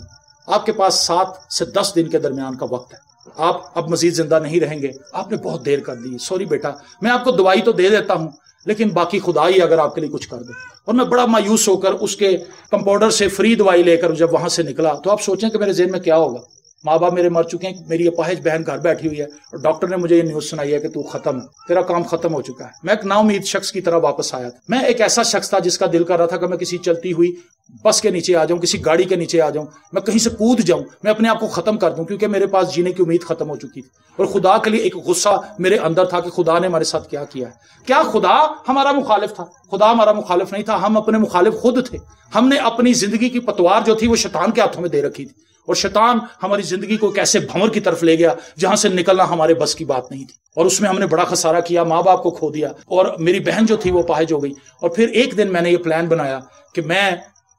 آپ کے پاس 7 سے 10 دن کے درمیان کا وقت ہے, آپ اب مزید زندہ نہیں رہیں گے, آپ نے بہت دیر کر دی. سوری بیٹا, میں آپ کو دوائی تو دے دیتا ہوں, لیکن باقی خدا ہی اگر آپ کے لیے کچھ کر دے. اور میں بڑا مایوس ہو کر اس کے کمپاؤنڈر سے فری دوائی لے کر جب وہاں سے نکلا, تو آپ سوچیں کہ میرے ذہن میں کیا ہوگا. ماں باپ میرے مر چکے ہیں, میری اپاہج بہن گھر بیٹھی ہوئی ہے, اور ڈاکٹر نے مجھے یہ نیوز سنائی ہے کہ تو ختم ہے, تیرا کام ختم ہو چکا ہے. میں ایک نا امید شخص کی طرح واپس آیا تھا. میں ایک ایسا شخص تھا جس کا دل کر رہا تھا کہ میں کسی چلتی ہوئی بس کے نیچے آ جاؤں, کسی گاڑی کے نیچے آ جاؤں, میں کہیں سے کود جاؤں, میں اپنے آپ کو ختم کر دوں, کیونکہ میرے پاس جینے کی امید ختم ہو چکی تھی. اور خدا کے لیے ایک غصہ میرے اندر تھا کہ خدا نے ہمارے ساتھ کیا کیا ہے. کیا خدا ہمارا مخالف تھا؟ خدا ہمارا مخالف نہیں تھا, ہم اپنے مخالف خود تھے. ہم نے اپنی زندگی کی پتوار جو تھی وہ شیطان کے ہاتھوں میں دے رکھی تھی, اور شیطان ہماری زندگی کو کیسے بھنور کی طرف لے گیا جہاں سے نکلنا ہمارے بس کی بات نہیں تھی, اور اس میں ہم نے بڑا خسارہ کیا, ماں باپ کو کھو دیا, اور میری بہن جو تھی وہ اپاہج ہو گئی. اور پھر ایک دن میں نے یہ پلان بنایا کہ میں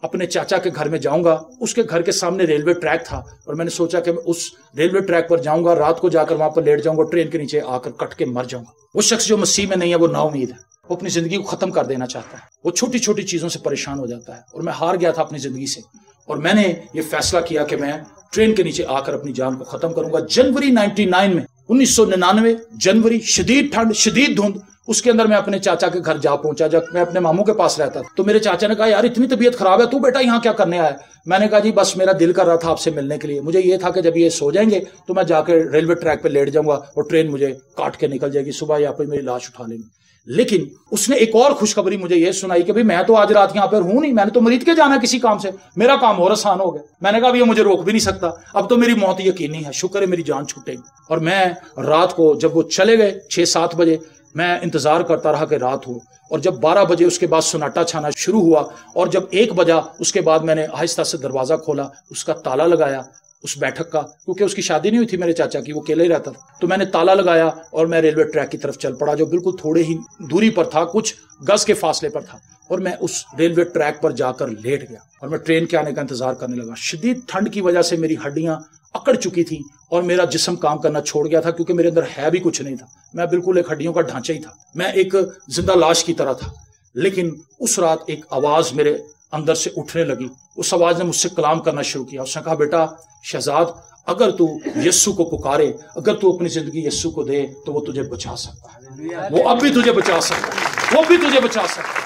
اپنے چاچا کے گھر میں جاؤں گا. اس کے گھر کے سامنے ریلوے ٹریک تھا, اور میں نے سوچا کہ میں اس ریلوے ٹریک پر جاؤں گا, رات کو جا کر وہاں پر لیٹ جاؤں گا, ٹرین کے نیچے آ کر کٹ کے مر جاؤں گا. وہ شخص جو مسیح میں نہیں ہے وہ نا امید ہے, وہ اپنی زندگی کو ختم کر دینا چاہتا ہے, وہ چھوٹی چھوٹی چیزوں سے پریشان ہو جاتا ہے. اور میں ہار گیا تھا اپنی زندگی سے, اور میں نے یہ فیصلہ کیا کہ میں ٹرین کے نیچے آ کر اپنی جان کو ختم کروں گا. جنوری 99 میں 1999 جنوری, شدید ٹھنڈ, شدید دھند, اس کے اندر میں اپنے چاچا کے گھر جا پہنچا. جب میں اپنے ماموں کے پاس رہتا تھا تو میرے چاچا نے کہا یار اتنی طبیعت خراب ہے, تو بیٹا یہاں کیا کرنے آیا؟ میں نے کہا جی بس میرا دل کر رہا تھا آپ سے ملنے کے لیے. مجھے یہ تھا کہ جب یہ سو جائیں گے تو میں جا کے ریلوے ٹریک پہ لیٹ جاؤں گا, اور ٹرین مجھے کاٹ کے نکل جائے گی, صبح یہاں پہ میری لاش اٹھا لیں گے. لیکن اس نے ایک اور خوشخبری مجھے یہ سنائی کہ میں تو آج رات یہاں پر ہوں نہیں, میں نے تو مرید کے جانا ہے کسی کام سے, میرا کام اور آسان ہو گیا. میں نے کہا اب یہ مجھے روک بھی نہیں سکتا, اب تو میری موت یقینی ہے, شکر ہے میری جان چھوٹے گی. اور میں رات کو جب وہ چلے گئے 6-7 بجے, میں انتظار کرتا رہا کہ رات ہو, اور جب 12 بجے اس کے بعد سناٹا چھانا شروع ہوا, اور جب 1 بجا اس کے بعد میں نے آہستہ سے دروازہ کھولا, اس کا تالا لگایا اس بیٹھک کا, کیونکہ اس کی شادی نہیں ہوئی تھی میرے چاچا کی, وہ اکیلے ہی رہتا تھا. تو میں نے تالا لگایا اور میں ریلوے ٹریک کی طرف چل پڑا, جو بالکل تھوڑے ہی دوری پر تھا, کچھ گز کے فاصلے پر تھا, اور میں اس ریلوے ٹریک پر جا کر لیٹ گیا, اور میں ٹرین کے آنے کا انتظار کرنے لگا. شدید ٹھنڈ کی وجہ سے میری ہڈیاں اکڑ چکی تھیں, اور میرا جسم کام کرنا چھوڑ گیا تھا, کیونکہ میرے اندر ہے بھی کچھ نہیں تھا, میں بالکل ایک ہڈیوں کا ڈھانچہ ہی تھا, میں ایک زندہ لاش کی طرح تھا. لیکن اس رات ایک آواز میرے اندر سے اٹھنے لگی, اس آواز نے مجھ سے کلام کرنا شروع کیا. اس نے کہا بیٹا شہزاد, अगर तू यीशु को पुकारे, अगर तू अपनी जिंदगी यीशु को दे, तो वो तुझे बचा सकता है। वो अब भी तुझे बचा सकता है, वो भी तुझे बचा सकता है।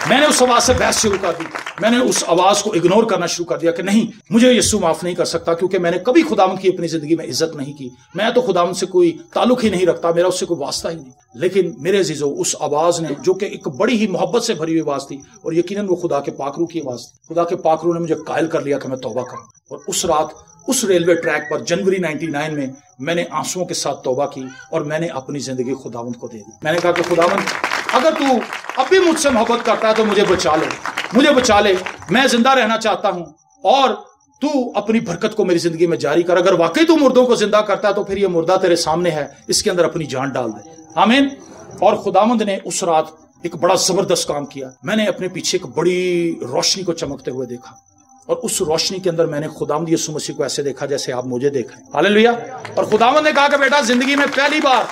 मैंने उस आवाज से बहस शुरू कर दी, मैंने उस आवाज को इग्नोर करना शुरू कर दिया कि नहीं, मुझे यीशु माफ नहीं कर सकता, क्योंकि मैंने कभी खुदावंद की अपनी जिंदगी में इज्जत नहीं की। मैं तो खुदावंद से कोई ताल्लुक ही नहीं रखता, मेरा उससे कोई वास्ता ही नहीं। लेकिन मेरे अजीजों, उस आवाज ने, जो कि एक बड़ी ही मोहब्बत से भरी हुई आवाज थी, और यकीनन वो खुदा के पाकरू की आवाज थी, खुदा के पाकरू ने मुझे कायल कर लिया कि मैं तौबा करूं। और उस रात उस रेलवे ट्रैक पर जनवरी 99 में मैंने आंसुओं के साथ तौबा की और मैंने अपनी जिंदगी खुदावंद को दे दी। मैंने कहा कि खुदावंद, अगर तू अब भी मुझसे मोहब्बत करता है तो मुझे बचा ले, मुझे बचा ले, मैं जिंदा रहना चाहता हूं, और तू अपनी बरकत को मेरी जिंदगी में जारी कर। अगर वाकई तू मुर्दों को जिंदा करता है तो फिर ये मुर्दा तेरे सामने है, इसके अंदर अपनी जान डाल दे। आमीन। और खुदावंद ने उस रात एक बड़ा जबरदस्त काम किया। मैंने अपने पीछे एक बड़ी रोशनी को चमकते हुए देखा, और उस रोशनी के अंदर मैंने खुदावंद यीशु मसीह को ऐसे देखा जैसे आप मुझे देखा है। हालेलुया। और खुदावंद ने कहा कि बेटा, जिंदगी में पहली बार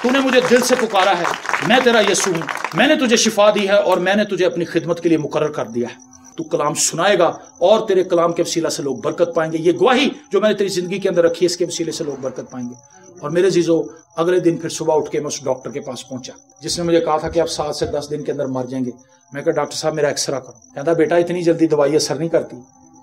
तूने मुझे दिल से पुकारा है, मैं तेरा यीशु हूं, मैंने तुझे शिफा दी है और मैंने तुझे अपनी खिदमत के लिए मुकर्रर कर दिया है। तू कलाम सुनाएगा और तेरे कलाम के वसीला से लोग बरकत पाएंगे। ये गवाही जो मैंने तेरी जिंदगी के अंदर रखी है, इसके वसीले से लोग बरकत पाएंगे। और मेरे जीजो, अगले दिन फिर सुबह उठ के मैं उस डॉक्टर के पास पहुंचा जिसने मुझे कहा था कि आप 7 से 10 दिन के अंदर मर जाएंगे। मैं कहा, डॉक्टर साहब मेरा एक्सरा करो। कहता, बेटा इतनी जल्दी दवाई असर नहीं करती,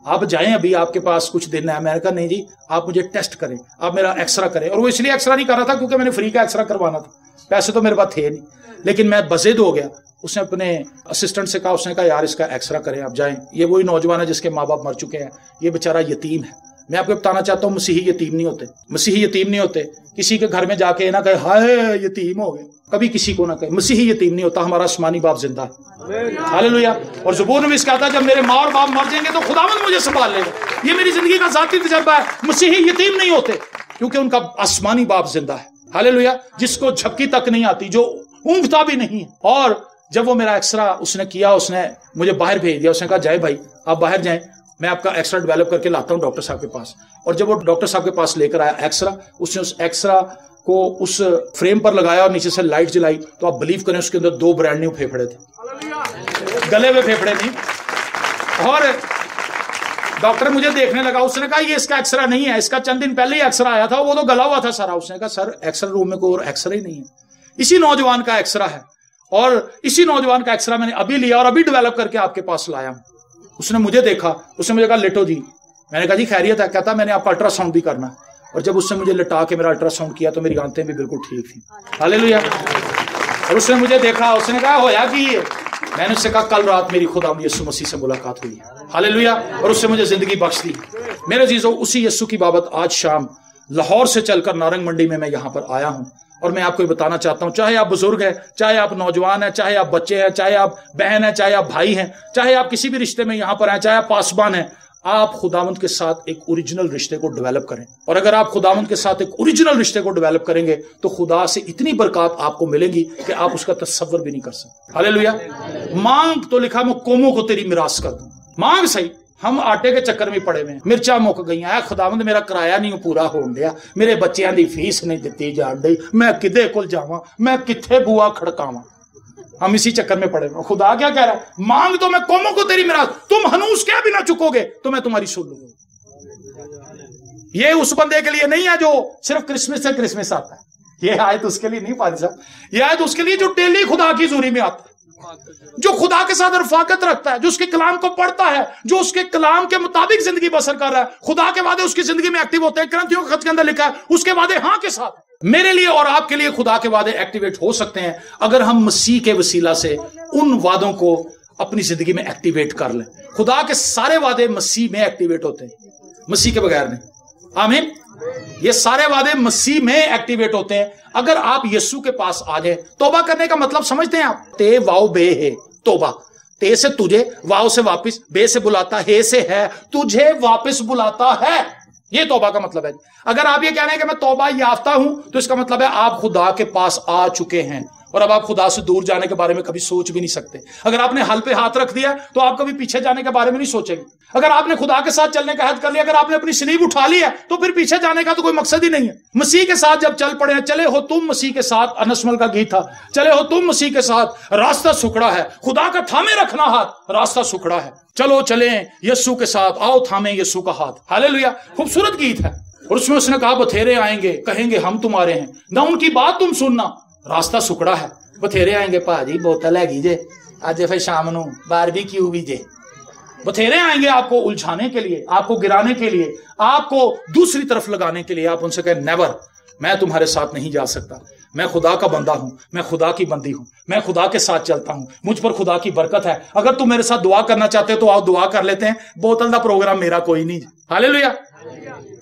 आप जाएं, अभी आपके पास कुछ दिन है। मैंने कहा, नहीं जी, आप मुझे टेस्ट करें, आप मेरा एक्सरा करें। और वो इसलिए एक्सरा नहीं कर रहा था क्योंकि मैंने फ्री का एक्सरा करवाना था, पैसे तो मेरे पास थे नहीं, लेकिन मैं बज़िद हो गया। उसने अपने असिस्टेंट से कहा, उसने कहा यार इसका एक्सरा करें, आप जाएं। ये वही नौजवान है जिसके माँ बाप मर चुके हैं, ये बेचारा यतीम है। मैं आपको बताना चाहता हूँ, मसीही यतीम नहीं होते, मसीही यतीम नहीं होते। किसी के घर में जाके ना कहे हाय यतीम हो गए, कभी किसी को ना कहे। मसीही यतीम नहीं होता, हमारा आसमानी बाप जिंदा है। हालेलुया। और ज़बूर में इसका आता है, जब मेरे माँ और बाप मर जाएंगे तो खुदावंद मुझे संभाल लेगा। ये मेरी जिंदगी का ज़ाती तजर्बा है। मसीही यतीम नहीं होते क्योंकि उनका आसमानी बाप जिंदा है। हालेलुया। जिसको झपकी तक नहीं आती, जो ऊँघता भी नहीं है। और जब वो मेरा एक्सरा उसने किया, उसने मुझे बाहर भेज दिया। उसने कहा, जय भाई आप बाहर जाएं, मैं आपका एक्सरा डेवलप करके लाता हूं डॉक्टर साहब के पास। और जब वो डॉक्टर साहब के पास लेकर आया एक्सरा, उसने उस एक्सरा को उस फ्रेम पर लगाया और नीचे से लाइट जलाई, तो आप बिलीव करें उसके अंदर 2 ब्रांड न्यू फेफड़े थे, गले हुए फेफड़े नहीं। और डॉक्टर मुझे देखने लगा, उसने कहा ये इसका एक्सरा नहीं है, इसका चंद दिन पहले ही एक्सरा आया था, वो तो गला हुआ था सारा। उसने कहा, सर एक्सरा रूम में कोई और एक्सरा ही नहीं है, इसी नौजवान का एक्सरा है, और इसी नौजवान का एक्सरा मैंने अभी लिया और अभी डेवलप करके आपके पास लाया हूं। उसने मुझे देखा, उसने मुझे कहा, लेटो जी। मैंने कहा, जी खैरियत है? कहता, मैंने आपका अल्ट्रासाउंड भी करना है। और जब उसने मुझे लिटा के मेरा अल्ट्रासाउंड किया तो मेरी आंतें भी बिल्कुल ठीक थी। हालेलुया। और उसने मुझे देखा, उसने कहा, होया कि ये? मैंने उससे कहा, कल रात मेरी खुदा यीशु मसीह से मुलाकात हुई है। हालेलुया। और उससे मुझे जिंदगी बख्श दी। मेरे अजीजों, उसी यीशु की बाबत आज शाम लाहौर से चलकर नारंग मंडी में मैं यहाँ पर आया हूँ। और मैं आपको बताना चाहता हूं, चाहे आप बुजुर्ग हैं, चाहे आप नौजवान हैं, चाहे आप बच्चे हैं, चाहे आप बहन हैं, चाहे आप भाई हैं, चाहे आप किसी भी रिश्ते में यहां पर हैं, चाहे आप पासबान हैं, आप खुदावंद के साथ एक ओरिजिनल रिश्ते को डेवलप करें। और अगर आप खुदावंद के साथ एक ओरिजिनल रिश्ते को डेवलप करेंगे तो खुदा से इतनी बरकत आपको मिलेंगी कि आप उसका तसव्वुर भी नहीं कर सकते। हालेलुया। मांग तो लिखा, मैं कौमों को तेरी मिरास कर दूं। मांग सही। हम आटे के चक्कर में पड़े हुए, मिर्चा मुक गई है, खुदावंद मेरा किराया नहीं पूरा होन दिया, मेरे बच्चों की फीस नहीं दी जान दी, मैं किदे कोल जावां, मैं किथे बुआ खड़कावां। हम इसी चक्कर में पड़े हुए। खुदा क्या कह रहा है? मांग तो मैं कौमों को तेरी मिरास, तुम हनूस क्या भी ना चुकोगे तो मैं तुम्हारी सुन लूंगा। ये उस बंदे के लिए नहीं है जो सिर्फ क्रिसमस से क्रिसमस आता है। ये आयत उसके लिए नहीं पादी साहब, ये आयत उसके लिए जो डेली खुदा की ज़ूरी में आता है, जो खुदा के साथ रफाकत रखता है, जो उसके कलाम को पढ़ता है, जो उसके कलाम के मुताबिक जिंदगी बसर कर रहा है। खुदा के वादे उसकी जिंदगी में एक्टिव होते हैं। करंथियों के खत के अंदर लिखा है, उसके वादे हाँ के साथ। मेरे लिए और आपके लिए खुदा के वादे एक्टिवेट हो सकते हैं अगर हम मसीह के वसीला से उन वादों को अपनी जिंदगी में एक्टिवेट कर लें। खुदा के सारे वादे मसीह में एक्टिवेट होते हैं, मसीह के बगैर नहीं। आमीन। ये सारे वादे मसीह में एक्टिवेट होते हैं अगर आप यीशु के पास आ जाए। तौबा करने का मतलब समझते हैं आप? ते वाओ बे है तौबा। ते से तुझे, वाओ से वापस, बे से बुलाता, हे से है, तुझे वापस बुलाता है। ये तौबा का मतलब है। अगर आप ये कह रहे हैं कि मैं तौबा याफ्ता हूं तो इसका मतलब है आप खुदा के पास आ चुके हैं। اور اب آپ خدا سے دور جانے کے بارے میں کبھی سوچ بھی نہیں سکتے. اگر آپ نے حل پہ ہاتھ رکھ دیا تو آپ کبھی پیچھے جانے کے بارے میں نہیں سوچیں گے. اگر آپ نے خدا کے ساتھ چلنے کا عہد کر لیا, اگر آپ نے اپنی سلیب اٹھا لی ہے تو پھر پیچھے جانے کا تو کوئی مقصد ہی نہیں ہے. مسیح کے ساتھ جب چل پڑے ہیں, چلے ہو تم مسیح کے ساتھ, انسمل کا گیت تھا, چلے ہو تم مسیح کے ساتھ, راستہ سکڑا ہے, خدا کا تھامے رکھنا ہاتھ, راستہ سکڑا ہے, چلو چلیں یسوع کے ساتھ, آؤ تھامیں یسوع کا ہاتھ. ہاللیلویا. خوبصورت گیت ہے. اور اس میں اس نے کہا بتھیرے آئیں گے کہیں گے ہم تمہارے ہیں, نہ ان کی بات تم سننا, راستہ سکڑا ہے. بتھیرے آئیں گے پاجی بوتل ہے گی جے اج پھر شام نو باربیکیو بھی جے. بتھیرے آئیں گے آپ کو الجھانے کے لیے, آپ کو گرانے کے لیے, آپ کو دوسری طرف لگانے کے لیے. آپ ان سے کہیں نیور, میں تمہارے ساتھ نہیں جا سکتا, میں خدا کا بندہ ہوں, میں خدا کی بندی ہوں, میں خدا کے ساتھ چلتا ہوں, مجھ پر خدا کی برکت ہے. اگر تم میرے ساتھ دعا کرنا چاہتے ہو تو آپ دعا کر لیتے ہیں, بوتل دا پروگرام میرا کوئی نہیں. ہاللیلویا.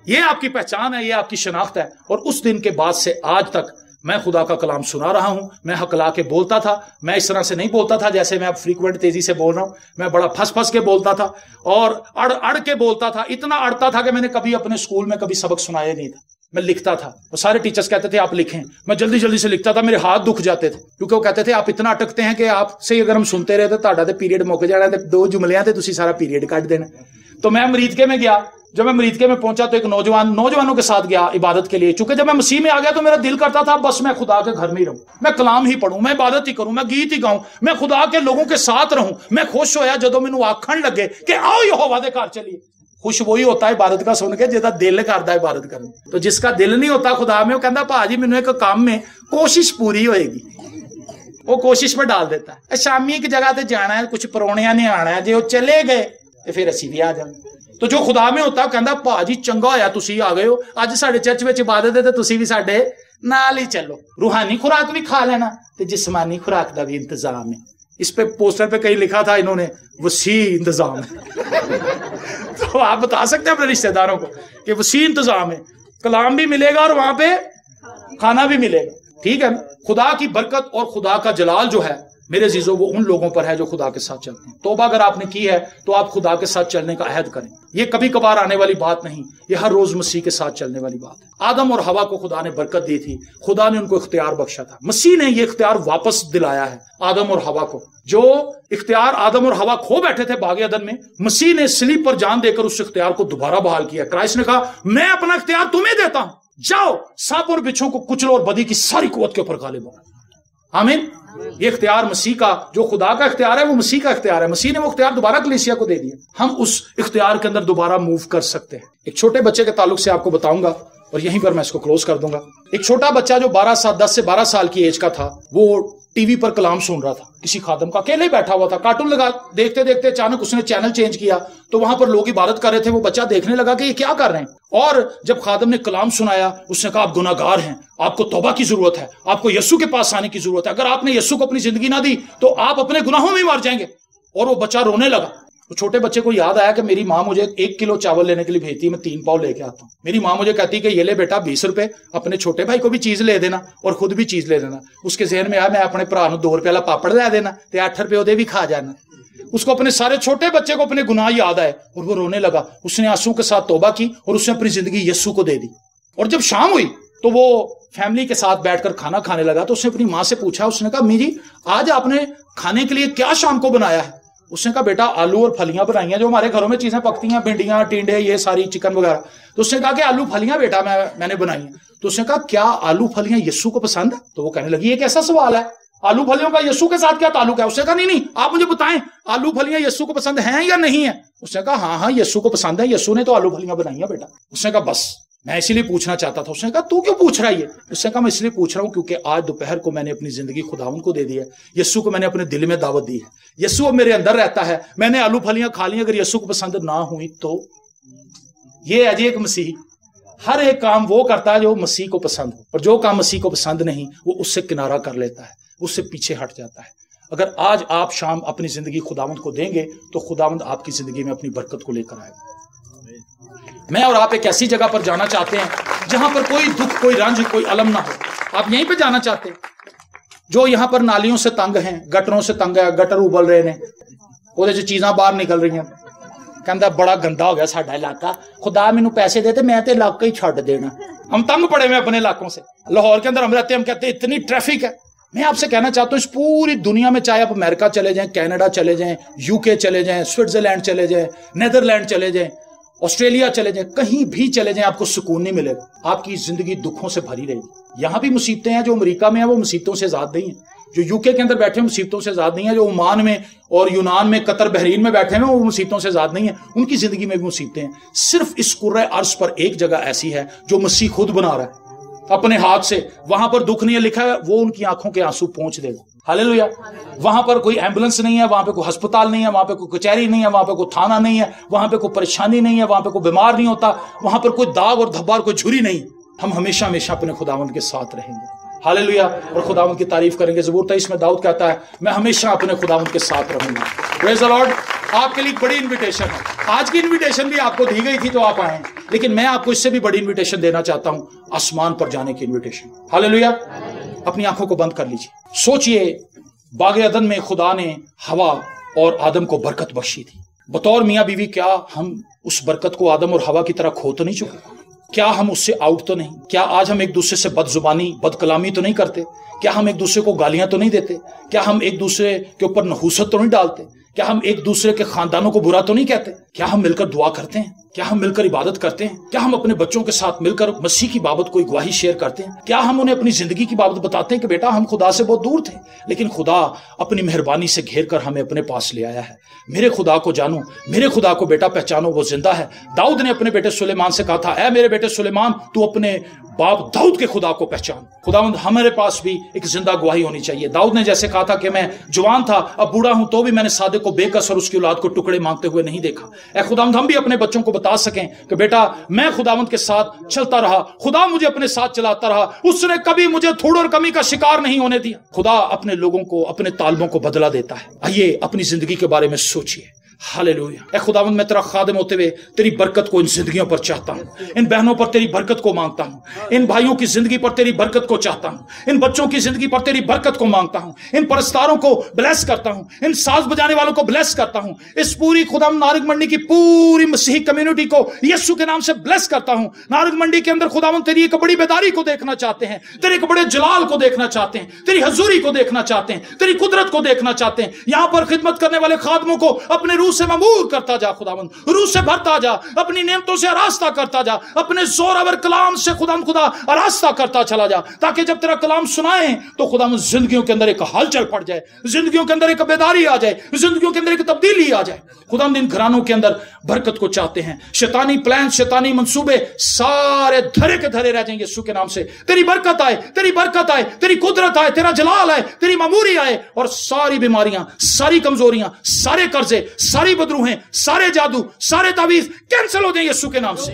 یہ آپ کی پہچان ہے, یہ آپ کی شناخت ہے. اور اس دن کے بعد سے آج تک میں خدا کا کلام سنا رہا ہوں. میں ہکلا کے بولتا تھا, میں اس طرح سے نہیں بولتا تھا جیسے میں اب فریکوینٹ تیزی سے بول رہا ہوں. میں بڑا پھنس پھنس کے بولتا تھا اور اڑ کے بولتا تھا. اتنا اڑتا تھا کہ میں نے کبھی اپنے اسکول میں کبھی سبق سنایا نہیں تھا. میں لکھتا تھا, وہ سارے ٹیچرز کہتے تھے آپ لکھیں, میں جلدی جلدی سے لکھتا تھا, میرے ہاتھ دکھ جاتے تھے کیونکہ وہ کہتے تھے آپ اتنا اٹکتے ہیں کہ آپ سے اگر ہم سنتے رہے تو تہاڈا تے پیریڈ مک جانا, دو جملیاں تے تسی سارا پیریڈ کٹ دینا. تو میں مریدکے میں گیا. جب میں مریدکے میں پہنچا تو ایک نوجوانوں کے ساتھ گیا عبادت کے لیے. چونکہ جب میں مسیح میں آ گیا تو میرا دل کرتا تھا بس میں خدا کے گھر میں ہی رہوں, میں کلام ہی پڑھوں, میں عبادت ہی کروں, میں گیت ہی گاؤں, میں خدا کے لوگوں کے ساتھ رہوں. میں خوش ہویا جدوں مینوں آکھن لگے کہ آؤ یہوہ دے گھر چلیے. خوش وہی ہوتا ہے عبادت کا سن کے جہاں دل کرتا ہے عبادت کرنے. تو جس کا دل نہیں ہوتا خدا میں, وہ کہتا بھاجی مینوں ایک کام میں کوشش پوری ہوئے گی, وہ کوشش میں ڈال دیتا ہے. شامی ایک جگہ تے جانا ہے, کچھ پرونیاں نے آنا ہے, جے وہ چلے گئے تو پھر اسی بھی آ جائیں. تو جو خدا میں ہوتا کہندا بھاجی چنگا ہویا تسی آ گئے ہو, اج ساڈے چرچ وچ عبادت ہے تے تسی بھی ساڈے نال ہی چلو. روحانی خوراک بھی کھا لینا تے جسمانی خوراک دا بھی انتظام ہے. اس پہ پوسٹر پہ کہیں لکھا تھا انہوں نے وسیع انتظام ہے. تو آپ بتا سکتے ہیں اپنے رشتہ داروں کو کہ وسیع انتظام ہے, کلام بھی ملے گا اور وہاں پہ کھانا بھی ملے گا. ٹھیک ہے. خدا کی برکت اور خدا کا جلال جو ہے میرے عزیزو وہ ان لوگوں پر ہے جو خدا کے ساتھ چلتے ہیں. توبہ اگر آپ نے کی ہے تو آپ خدا کے ساتھ چلنے کا عہد کریں. یہ کبھی کبھار آنے والی بات نہیں, یہ ہر روز مسیح کے ساتھ چلنے والی بات ہے. آدم اور حوا کو خدا نے برکت دی تھی, خدا نے ان کو اختیار بخشا تھا. مسیح نے یہ اختیار واپس دلایا ہے آدم اور حوا کو. جو اختیار آدم اور حوا کھو بیٹھے تھے باغ عدن میں, مسیح نے صلیب پر جان دے کر اس اختیار کو دوبارہ بحال کیا. کرائسٹ نے کہا میں اپنا اختیار تمہیں دیتا ہوں, جاؤ سانپ اور بچھوں کو کچلو اور بدی کی ساری قوت کے اوپر غالب ہو. آمین. یہ اختیار مسیح کا, جو خدا کا اختیار ہے وہ مسیح کا اختیار ہے. مسیح نے وہ اختیار دوبارہ کلیسیا کو دے دیا. ہم اس اختیار کے اندر دوبارہ موو کر سکتے ہیں. ایک چھوٹے بچے کے تعلق سے آپ کو بتاؤں گا اور یہیں پر میں اس کو کلوز کر دوں گا. ایک چھوٹا بچہ جو 10 سے 12 سال کی ایج کا تھا, وہ ٹی وی پر کلام سن رہا تھا کسی خادم کا, اکیلے بیٹھا ہوا تھا, کارٹون لگا دیکھتے دیکھتے اچانک اس نے چینل چینج کیا تو وہاں پر لوگ عبادت کر رہے تھے. وہ بچہ دیکھنے لگا کہ یہ کیا کر رہے ہیں, اور جب خادم نے کلام سنایا اس نے کہا آپ گناہ گار ہیں, آپ کو توبہ کی ضرورت ہے, آپ کو یسوع کے پاس آنے کی ضرورت ہے. اگر آپ نے یسوع کو اپنی زندگی نہ دی تو آپ اپنے گناہوں میں مر جائیں گے. اور وہ بچہ رونے لگا. تو چھوٹے بچے کو یاد آیا کہ میری ماں مجھے 1 کلو چاول لینے کے لیے بھیجتی ہے, میں 3 پاؤ لے کے آتا ہوں. میری ماں مجھے کہتی کہ یہ لے بیٹا 20 روپے, اپنے چھوٹے بھائی کو بھی چیز لے دینا اور خود بھی چیز لے لینا. اس کے ذہن میں آیا میں اپنے بھرا نو 2 روپے والا پاپڑ لے دینا تے 8 روپے وہ بھی کھا جانا. اس کو اپنے سارے چھوٹے بچے کو اپنے گناہ یاد آئے اور وہ رونے لگا. اس نے آنسو کے ساتھ توبہ کی اور اس نے اپنی زندگی یسوع کو دے دی. اور جب شام ہوئی تو وہ فیملی کے ساتھ بیٹھ کر کھانا کھانے لگا. تو اس نے اپنی ماں سے پوچھا, اس نے کہا امی جی آج آپ نے کھانے کے لیے کیا شام کو بنایا ہے؟ اس نے کہا بیٹا آلو اور پھلیاں بنائی ہیں جو ہمارے گھروں میں چیزیں پکتی ہیں, بھنڈیاں ٹینڈے یہ ساری چکن وغیرہ. تو اس نے کہا کہ آلو پھلیاں بیٹا میں نے بنائی ہیں. تو اس نے کہا کیا آلو پھلیاں یسوع کو پسند ہے؟ تو وہ کہنے لگی یہ کیسا سوال ہے, آلو پھلیوں کا یسوع کے ساتھ کیا تعلق ہے؟ اس نے کہا نہیں آپ مجھے بتائیں آلو پھلیاں یسوع کو پسند ہیں یا نہیں ہیں؟ اس نے کہا ہاں یسوع کو پسند ہے, یسوع نے تو آلو پھلیاں بنائی ہیں بیٹا. اس نے کہا بس میں اسی لیے پوچھنا چاہتا تھا. اس نے کہا تو کیوں پوچھ رہا ہے یہ؟ اس نے کہا میں اس لیے پوچھ رہا ہوں کیونکہ آج دوپہر کو میں نے اپنی زندگی خداوند کو دے دی ہے, یسوع کو میں نے اپنے دل میں دعوت دی ہے, یسوع اب میرے اندر رہتا ہے, میں نے آلو پھلیاں کھا لی, اگر یسوع کو پسند نہ ہوئی تو. یہ ہے جی ایک مسیحی, ہر ایک کام وہ کرتا ہے جو مسیح کو پسند ہو, اور جو کام مسیح کو پسند نہیں وہ اس سے کنارہ کر لیتا ہے, اس سے پیچھے ہٹ جاتا ہے. اگر آج آپ شام اپنی زندگی خداوند کو دیں گے تو خداوند آپ کی زندگی میں اپنی برکت کو لے کر آئے گا. میں اور آپ ایک ایسی جگہ پر جانا چاہتے ہیں جہاں پر کوئی دکھ, کوئی رنج, کوئی الم نہ ہو. آپ یہیں پہ جانا چاہتے ہیں جو یہاں پر نالیوں سے تنگ ہیں, گٹروں سے تنگ ہے, گٹر ابل رہے ہیں, وہ چیزاں باہر نکل رہی ہیں, کہندا بڑا گندا ہو گیا ساڈا علاقہ, خدا مینوں پیسے دے تے میں تے علاقہ ہی چھڈ دینا. ہم تنگ پڑے ہوئے اپنے علاقوں سے. لاہور کے اندر ہم رہتے ہیں, ہم کہتے ہیں اتنی ٹریفک ہے, میں آپ سے کہنا چاہتا ہوں اس پوری دنیا میں چاہے آپ امریکہ چلے جائیں, کینیڈا چلے جائیں, UK چلے جائیں, سوئٹزرلینڈ چلے جائیں, نیدرلینڈ چلے جائیں, آسٹریلیا چلے جائیں, کہیں بھی چلے جائیں, آپ کو سکون نہیں ملے گا. آپ کی زندگی دکھوں سے بھری رہے گی. یہاں بھی مصیبتیں ہیں, جو امریکہ میں ہیں وہ مصیبتوں سے آزاد نہیں ہیں. جو UK کے اندر بیٹھے ہیں مصیبتوں سے آزاد نہیں ہیں. جو عمان میں اور یونان میں, قطر, بحرین میں بیٹھے ہیں وہ مصیبتوں سے آزاد نہیں ہیں. ان کی زندگی میں بھی مصیبتیں ہیں. صرف اس کرۂ ارض پر ایک جگہ ایسی ہے جو مسیح خود بنا رہا ہے اپنے ہاتھ سے. وہاں پر دکھ نہیں ہے لکھا ہے, وہ ان کی آنکھوں کے آنسو پہنچ دے گا. ہاللیلویا. وہاں پر کوئی ایمبولینس نہیں ہے, وہاں پہ کوئی ہسپتال نہیں ہے, وہاں پہ کوئی کچہری نہیں ہے, وہاں پہ کوئی تھانہ نہیں ہے, وہاں پہ کوئی پریشانی نہیں ہے, وہاں پہ کوئی بیمار نہیں ہوتا, وہاں پر کوئی داغ اور دھبا اور کوئی جھری نہیں. ہم ہمیشہ ہمیشہ اپنے خداوند کے ساتھ رہیں گے. ہاللیلویا. اور خداوند کی تعریف کریں گے. زبور 23 میں داؤد کہتا ہے میں ہمیشہ اپنے خداوند کے ساتھ رہوں گا. پریز دی لارڈ. آپ کے لیے بڑی انویٹیشن ہے. آج کی انویٹیشن بھی آپ کو دی گئی تھی تو آپ آئے, لیکن میں آپ کو اس سے بھی بڑی انویٹیشن دینا چاہتا ہوں, آسمان پر جانے کی انویٹیشن. ہاللیلویا. اپنی آنکھوں کو بند کر لیجیے. سوچئے باغ عدن میں خدا نے ہوا اور آدم کو برکت بخشی تھی. بطور میاں بیوی کیا ہم اس برکت کو آدم اور ہوا کی طرح کھو تو نہیں چکے؟ کیا ہم اس سے آؤٹ تو نہیں؟ کیا آج ہم ایک دوسرے سے بد زبانی, بد کلامی تو نہیں کرتے؟ کیا ہم ایک دوسرے کو گالیاں تو نہیں دیتے؟ کیا ہم ایک دوسرے کے اوپر نحوست تو نہیں ڈالتے؟ کیا ہم ایک دوسرے کے خاندانوں کو برا تو نہیں کہتے؟ کیا ہم مل کر دعا کرتے ہیں؟ کیا ہم مل کر عبادت کرتے ہیں؟ کیا ہم اپنے بچوں کے ساتھ مل کر مسیح کی بابت کوئی گواہی شیئر کرتے ہیں؟ کیا ہم انہیں اپنی زندگی کی بابت بتاتے ہیں کہ بیٹا ہم خدا سے بہت دور تھے لیکن خدا اپنی مہربانی سے گھیر کر ہمیں اپنے پاس لے آیا ہے. میرے خدا کو جانو, میرے خدا کو بیٹا پہچانو, وہ زندہ ہے. داؤد نے اپنے بیٹے سلیمان سے کہا تھا اے میرے بیٹے سلیمان تو اپنے باپ داؤد کے خدا کو پہچان. خداوند ہمارے پاس بھی ایک زندہ گواہی ہونی چاہیے. داؤد نے جیسے کہا تھا کہ میں جوان تھا اب بوڑھا ہوں تو بھی میں نے صادق کو بے کس اور اس کی اولاد کو ٹکڑے مانگتے ہوئے نہیں دیکھا. اے خداوند ہم بھی اپنے بچوں کو بتا سکیں کہ بیٹا میں خداوند کے ساتھ چلتا رہا, خدا مجھے اپنے ساتھ چلاتا رہا, اس نے کبھی مجھے تھوڑ اور کمی کا شکار نہیں ہونے دیا. خدا اپنے لوگوں کو اپنے طالبوں کو بدلہ دیتا ہے. آئیے اپنی زندگی کے بارے میں سوچئے. ہاللیلویا. اے خداوند میں تیرا خادم ہوتے ہوئے تیری برکت کو ان زندگیوں پر چاہتا ہوں. ان بہنوں پر تیری برکت کو مانگتا ہوں. ان بھائیوں کی زندگی پر تیری برکت کو چاہتا ہوں. ان بچوں کی زندگی پر تیری برکت کو مانگتا ہوں. ان پرستاروں کو بلیس کرتا ہوں. ان ساز بجانے والوں کو بلیس کرتا ہوں. اس پوری خداوند نارنگ منڈی کی پوری مسیحی کمیونٹی کو یسوع کے نام سے بلیس کرتا ہوں. نارنگ منڈی کے اندر خداوند تیری ایک بڑی بیداری کو دیکھنا چاہتے ہیں, تیرے ایک بڑے جلال کو دیکھنا چاہتے ہیں, تیری حضوری کو دیکھنا چاہتے ہیں, تیری قدرت کو دیکھنا چاہتے ہیں. یہاں پر خدمت کرنے والے خادموں کو اپنے روح سے ممور کرتا جا خداوند, روح سے بھرتا جا, اپنی نعمتوں سے آراستہ کرتا جا, اپنے زوراور کلام سے خدا آراستہ کرتا چلا جا, تاکہ جب تیرا کلام سنائیں تو خداوند زندگیوں کے اندر ایک ہلچل پڑ جائے, زندگیوں کے اندر ایک بیداری آ جائے, زندگیوں کے اندر ایک تبدیلی آ جائے. خداوند ان گھرانوں کے اندر برکت کو چاہتے ہیں. شیطانی پلان, شیطانی منصوبے سارے دھرے کے دھرے رہ جائیں یسوع کے نام سے. تیری برکت آئے, تیری برکت آئے, تیری قدرت آئے, تیرا جلال آئے, تیری معموری آئے, اور ساری بیماریاں, ساری کمزوریاں, سارے قرضے, ساری بدروہیں, سارے جادو, سارے تعویذ کینسل ہو جائیں یسوع کے نام سے.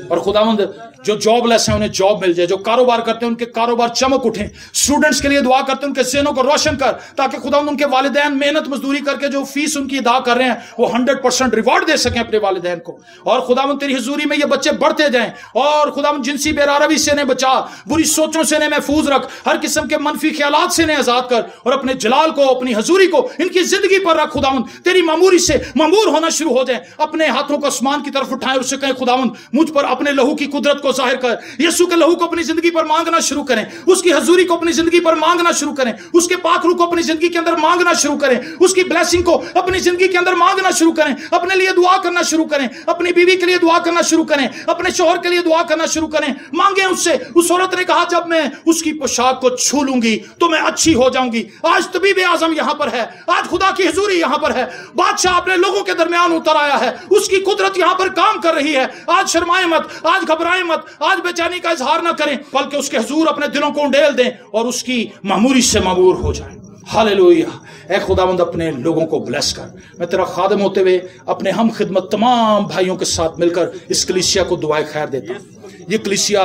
اور خداوند جو جاب لیس ہیں انہیں جاب مل جائے, جو کاروبار کرتے ہیں ان کے کاروبار چمک اٹھیں. اسٹوڈنٹس کے لیے دعا کرتے ہیں ان کے ذہنوں کو روشن کر, تاکہ خداوند ان کے والدین محنت مزدوری کر کے جو فیس ان کی ادا کر رہے ہیں وہ 100% ریوارڈ دے سکیں اپنے والدین کو. اور خداوند تیری حضوری میں یہ بچے بڑھتے جائیں. اور خداوند جنسی بے روی سے انہیں بچا, بری سوچوں سے انہیں محفوظ رکھ, ہر قسم کے منفی خیالات سے انہیں آزاد کر, اور اپنے جلال کو, اپنی حضوری کو ان کی زندگی پر رکھ. خداوند تیری معموری سے معمور ہونا شروع ہو جائیں. اپنے ہاتھوں کو آسمان کی طرف اٹھائیں اور اسے کہیں خداوند مجھ پر اپنے لہو کی قدرت کو ظاہر کر. یسوع کے لہو کو اپنی زندگی پر مانگنا شروع کریں, اس کی حضوری کو اپنی زندگی پر مانگنا شروع کریں, اس کے پاک روح کو اپنی زندگی کے اندر مانگنا شروع کریں, اس کی بلیسنگ کو اپنی زندگی کے اندر مانگنا شروع کریں, اپنے لیے دعا کرنا شروع کریں, اپنی بیوی کے لیے دعا کرنا شروع کریں, اپنے شوہر کے لیے دعا کرنا شروع کریں. مانگیں اس سے. اس عورت نے کہا جب میں اس کی پوشاک کو چھو لوں گی تو میں اچھی ہو جاؤں گی. آج طبیب اعظم یہاں پر ہے, آج خدا کی حضوری یہاں پر ہے, بادشاہ اپنے لوگوں کے درمیان اتر آیا ہے, اس کی قدرت یہاں پر کام کر رہی ہے. آج شرمائیں مت, آج گھبرائیں مت, آج بے کا اظہار نہ کریں, بلکہ اس کے حضور اپنے دلوں کو انڈیل دیں اور اس کی معموری سے معمور ہو جائیں. ہاللیلویا. اے خداوند اپنے لوگوں کو بلیس کر. میں تیرا خادم ہوتے ہوئے اپنے ہم خدمت تمام بھائیوں کے ساتھ مل کر اس کلیسیا کو دعائے خیر دیتا ہوں. یہ کلیسیا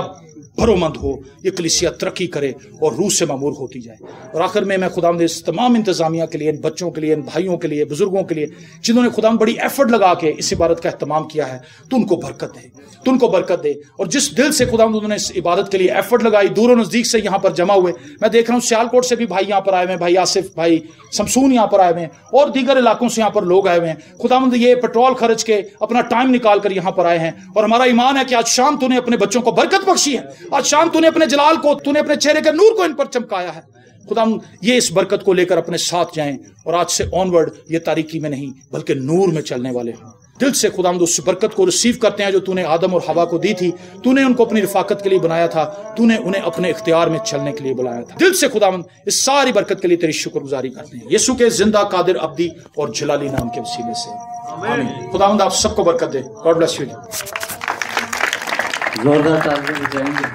بھرو مند ہو, یہ کلیسیا ترقی کرے اور روح سے معمور ہوتی جائے. اور آخر میں خداوند اس تمام انتظامیہ کے لیے, ان بچوں کے لیے, ان بھائیوں کے لیے, بزرگوں کے لیے جنہوں نے خداوند بڑی ایفرٹ لگا کے اس عبادت کا اہتمام کیا ہے, تو ان کو برکت دے, تو ان کو برکت دے. اور جس دل سے خداوند انہوں نے اس عبادت کے لیے ایفرٹ لگائی, دور و نزدیک سے یہاں پر جمع ہوئے, میں دیکھ رہا ہوں سیالکوٹ سے بھی بھائی یہاں پر آئے ہوئے ہیں, بھائی آصف, بھائی شمسون یہاں پر آئے ہوئے ہیں, اور دیگر علاقوں سے یہاں پر لوگ آئے ہوئے ہیں. خداوند یہ پیٹرول خرچ کے اپنا ٹائم نکال کر یہاں پر آئے ہیں, اور ہمارا ایمان ہے کہ آج شام تو نے اپنے بچوں کو برکت بخشی ہے, आज शाम तूने अपने जलाल को, तूने अपने चेहरे के नूर को इन पर चमकाया है। खुदा ये इस बरकत को लेकर अपने साथ जाएं और आज से ऑनवर्ड ये तारीकी में नहीं बल्कि नूर में चलने वाले हों। दिल से खुदा उस बरकत को रिसीव करते हैं जो तूने आदम और हवा को दी थी। तूने उनको अपनी रफाकत के लिए बनाया था, तूने उन्हें अपने इख्तियार में चलने के लिए बुलाया था। दिल से खुदा इस सारी बरकत के लिए तेरी शुक्रगुजारी करते हैं यीशु के जिंदा, कादिर, अब्दी और जलाली नाम के वसीले से, आमीन। खुदा आप सबको बरकत दे। God bless you. जोरदार तालियां बजाएंगे।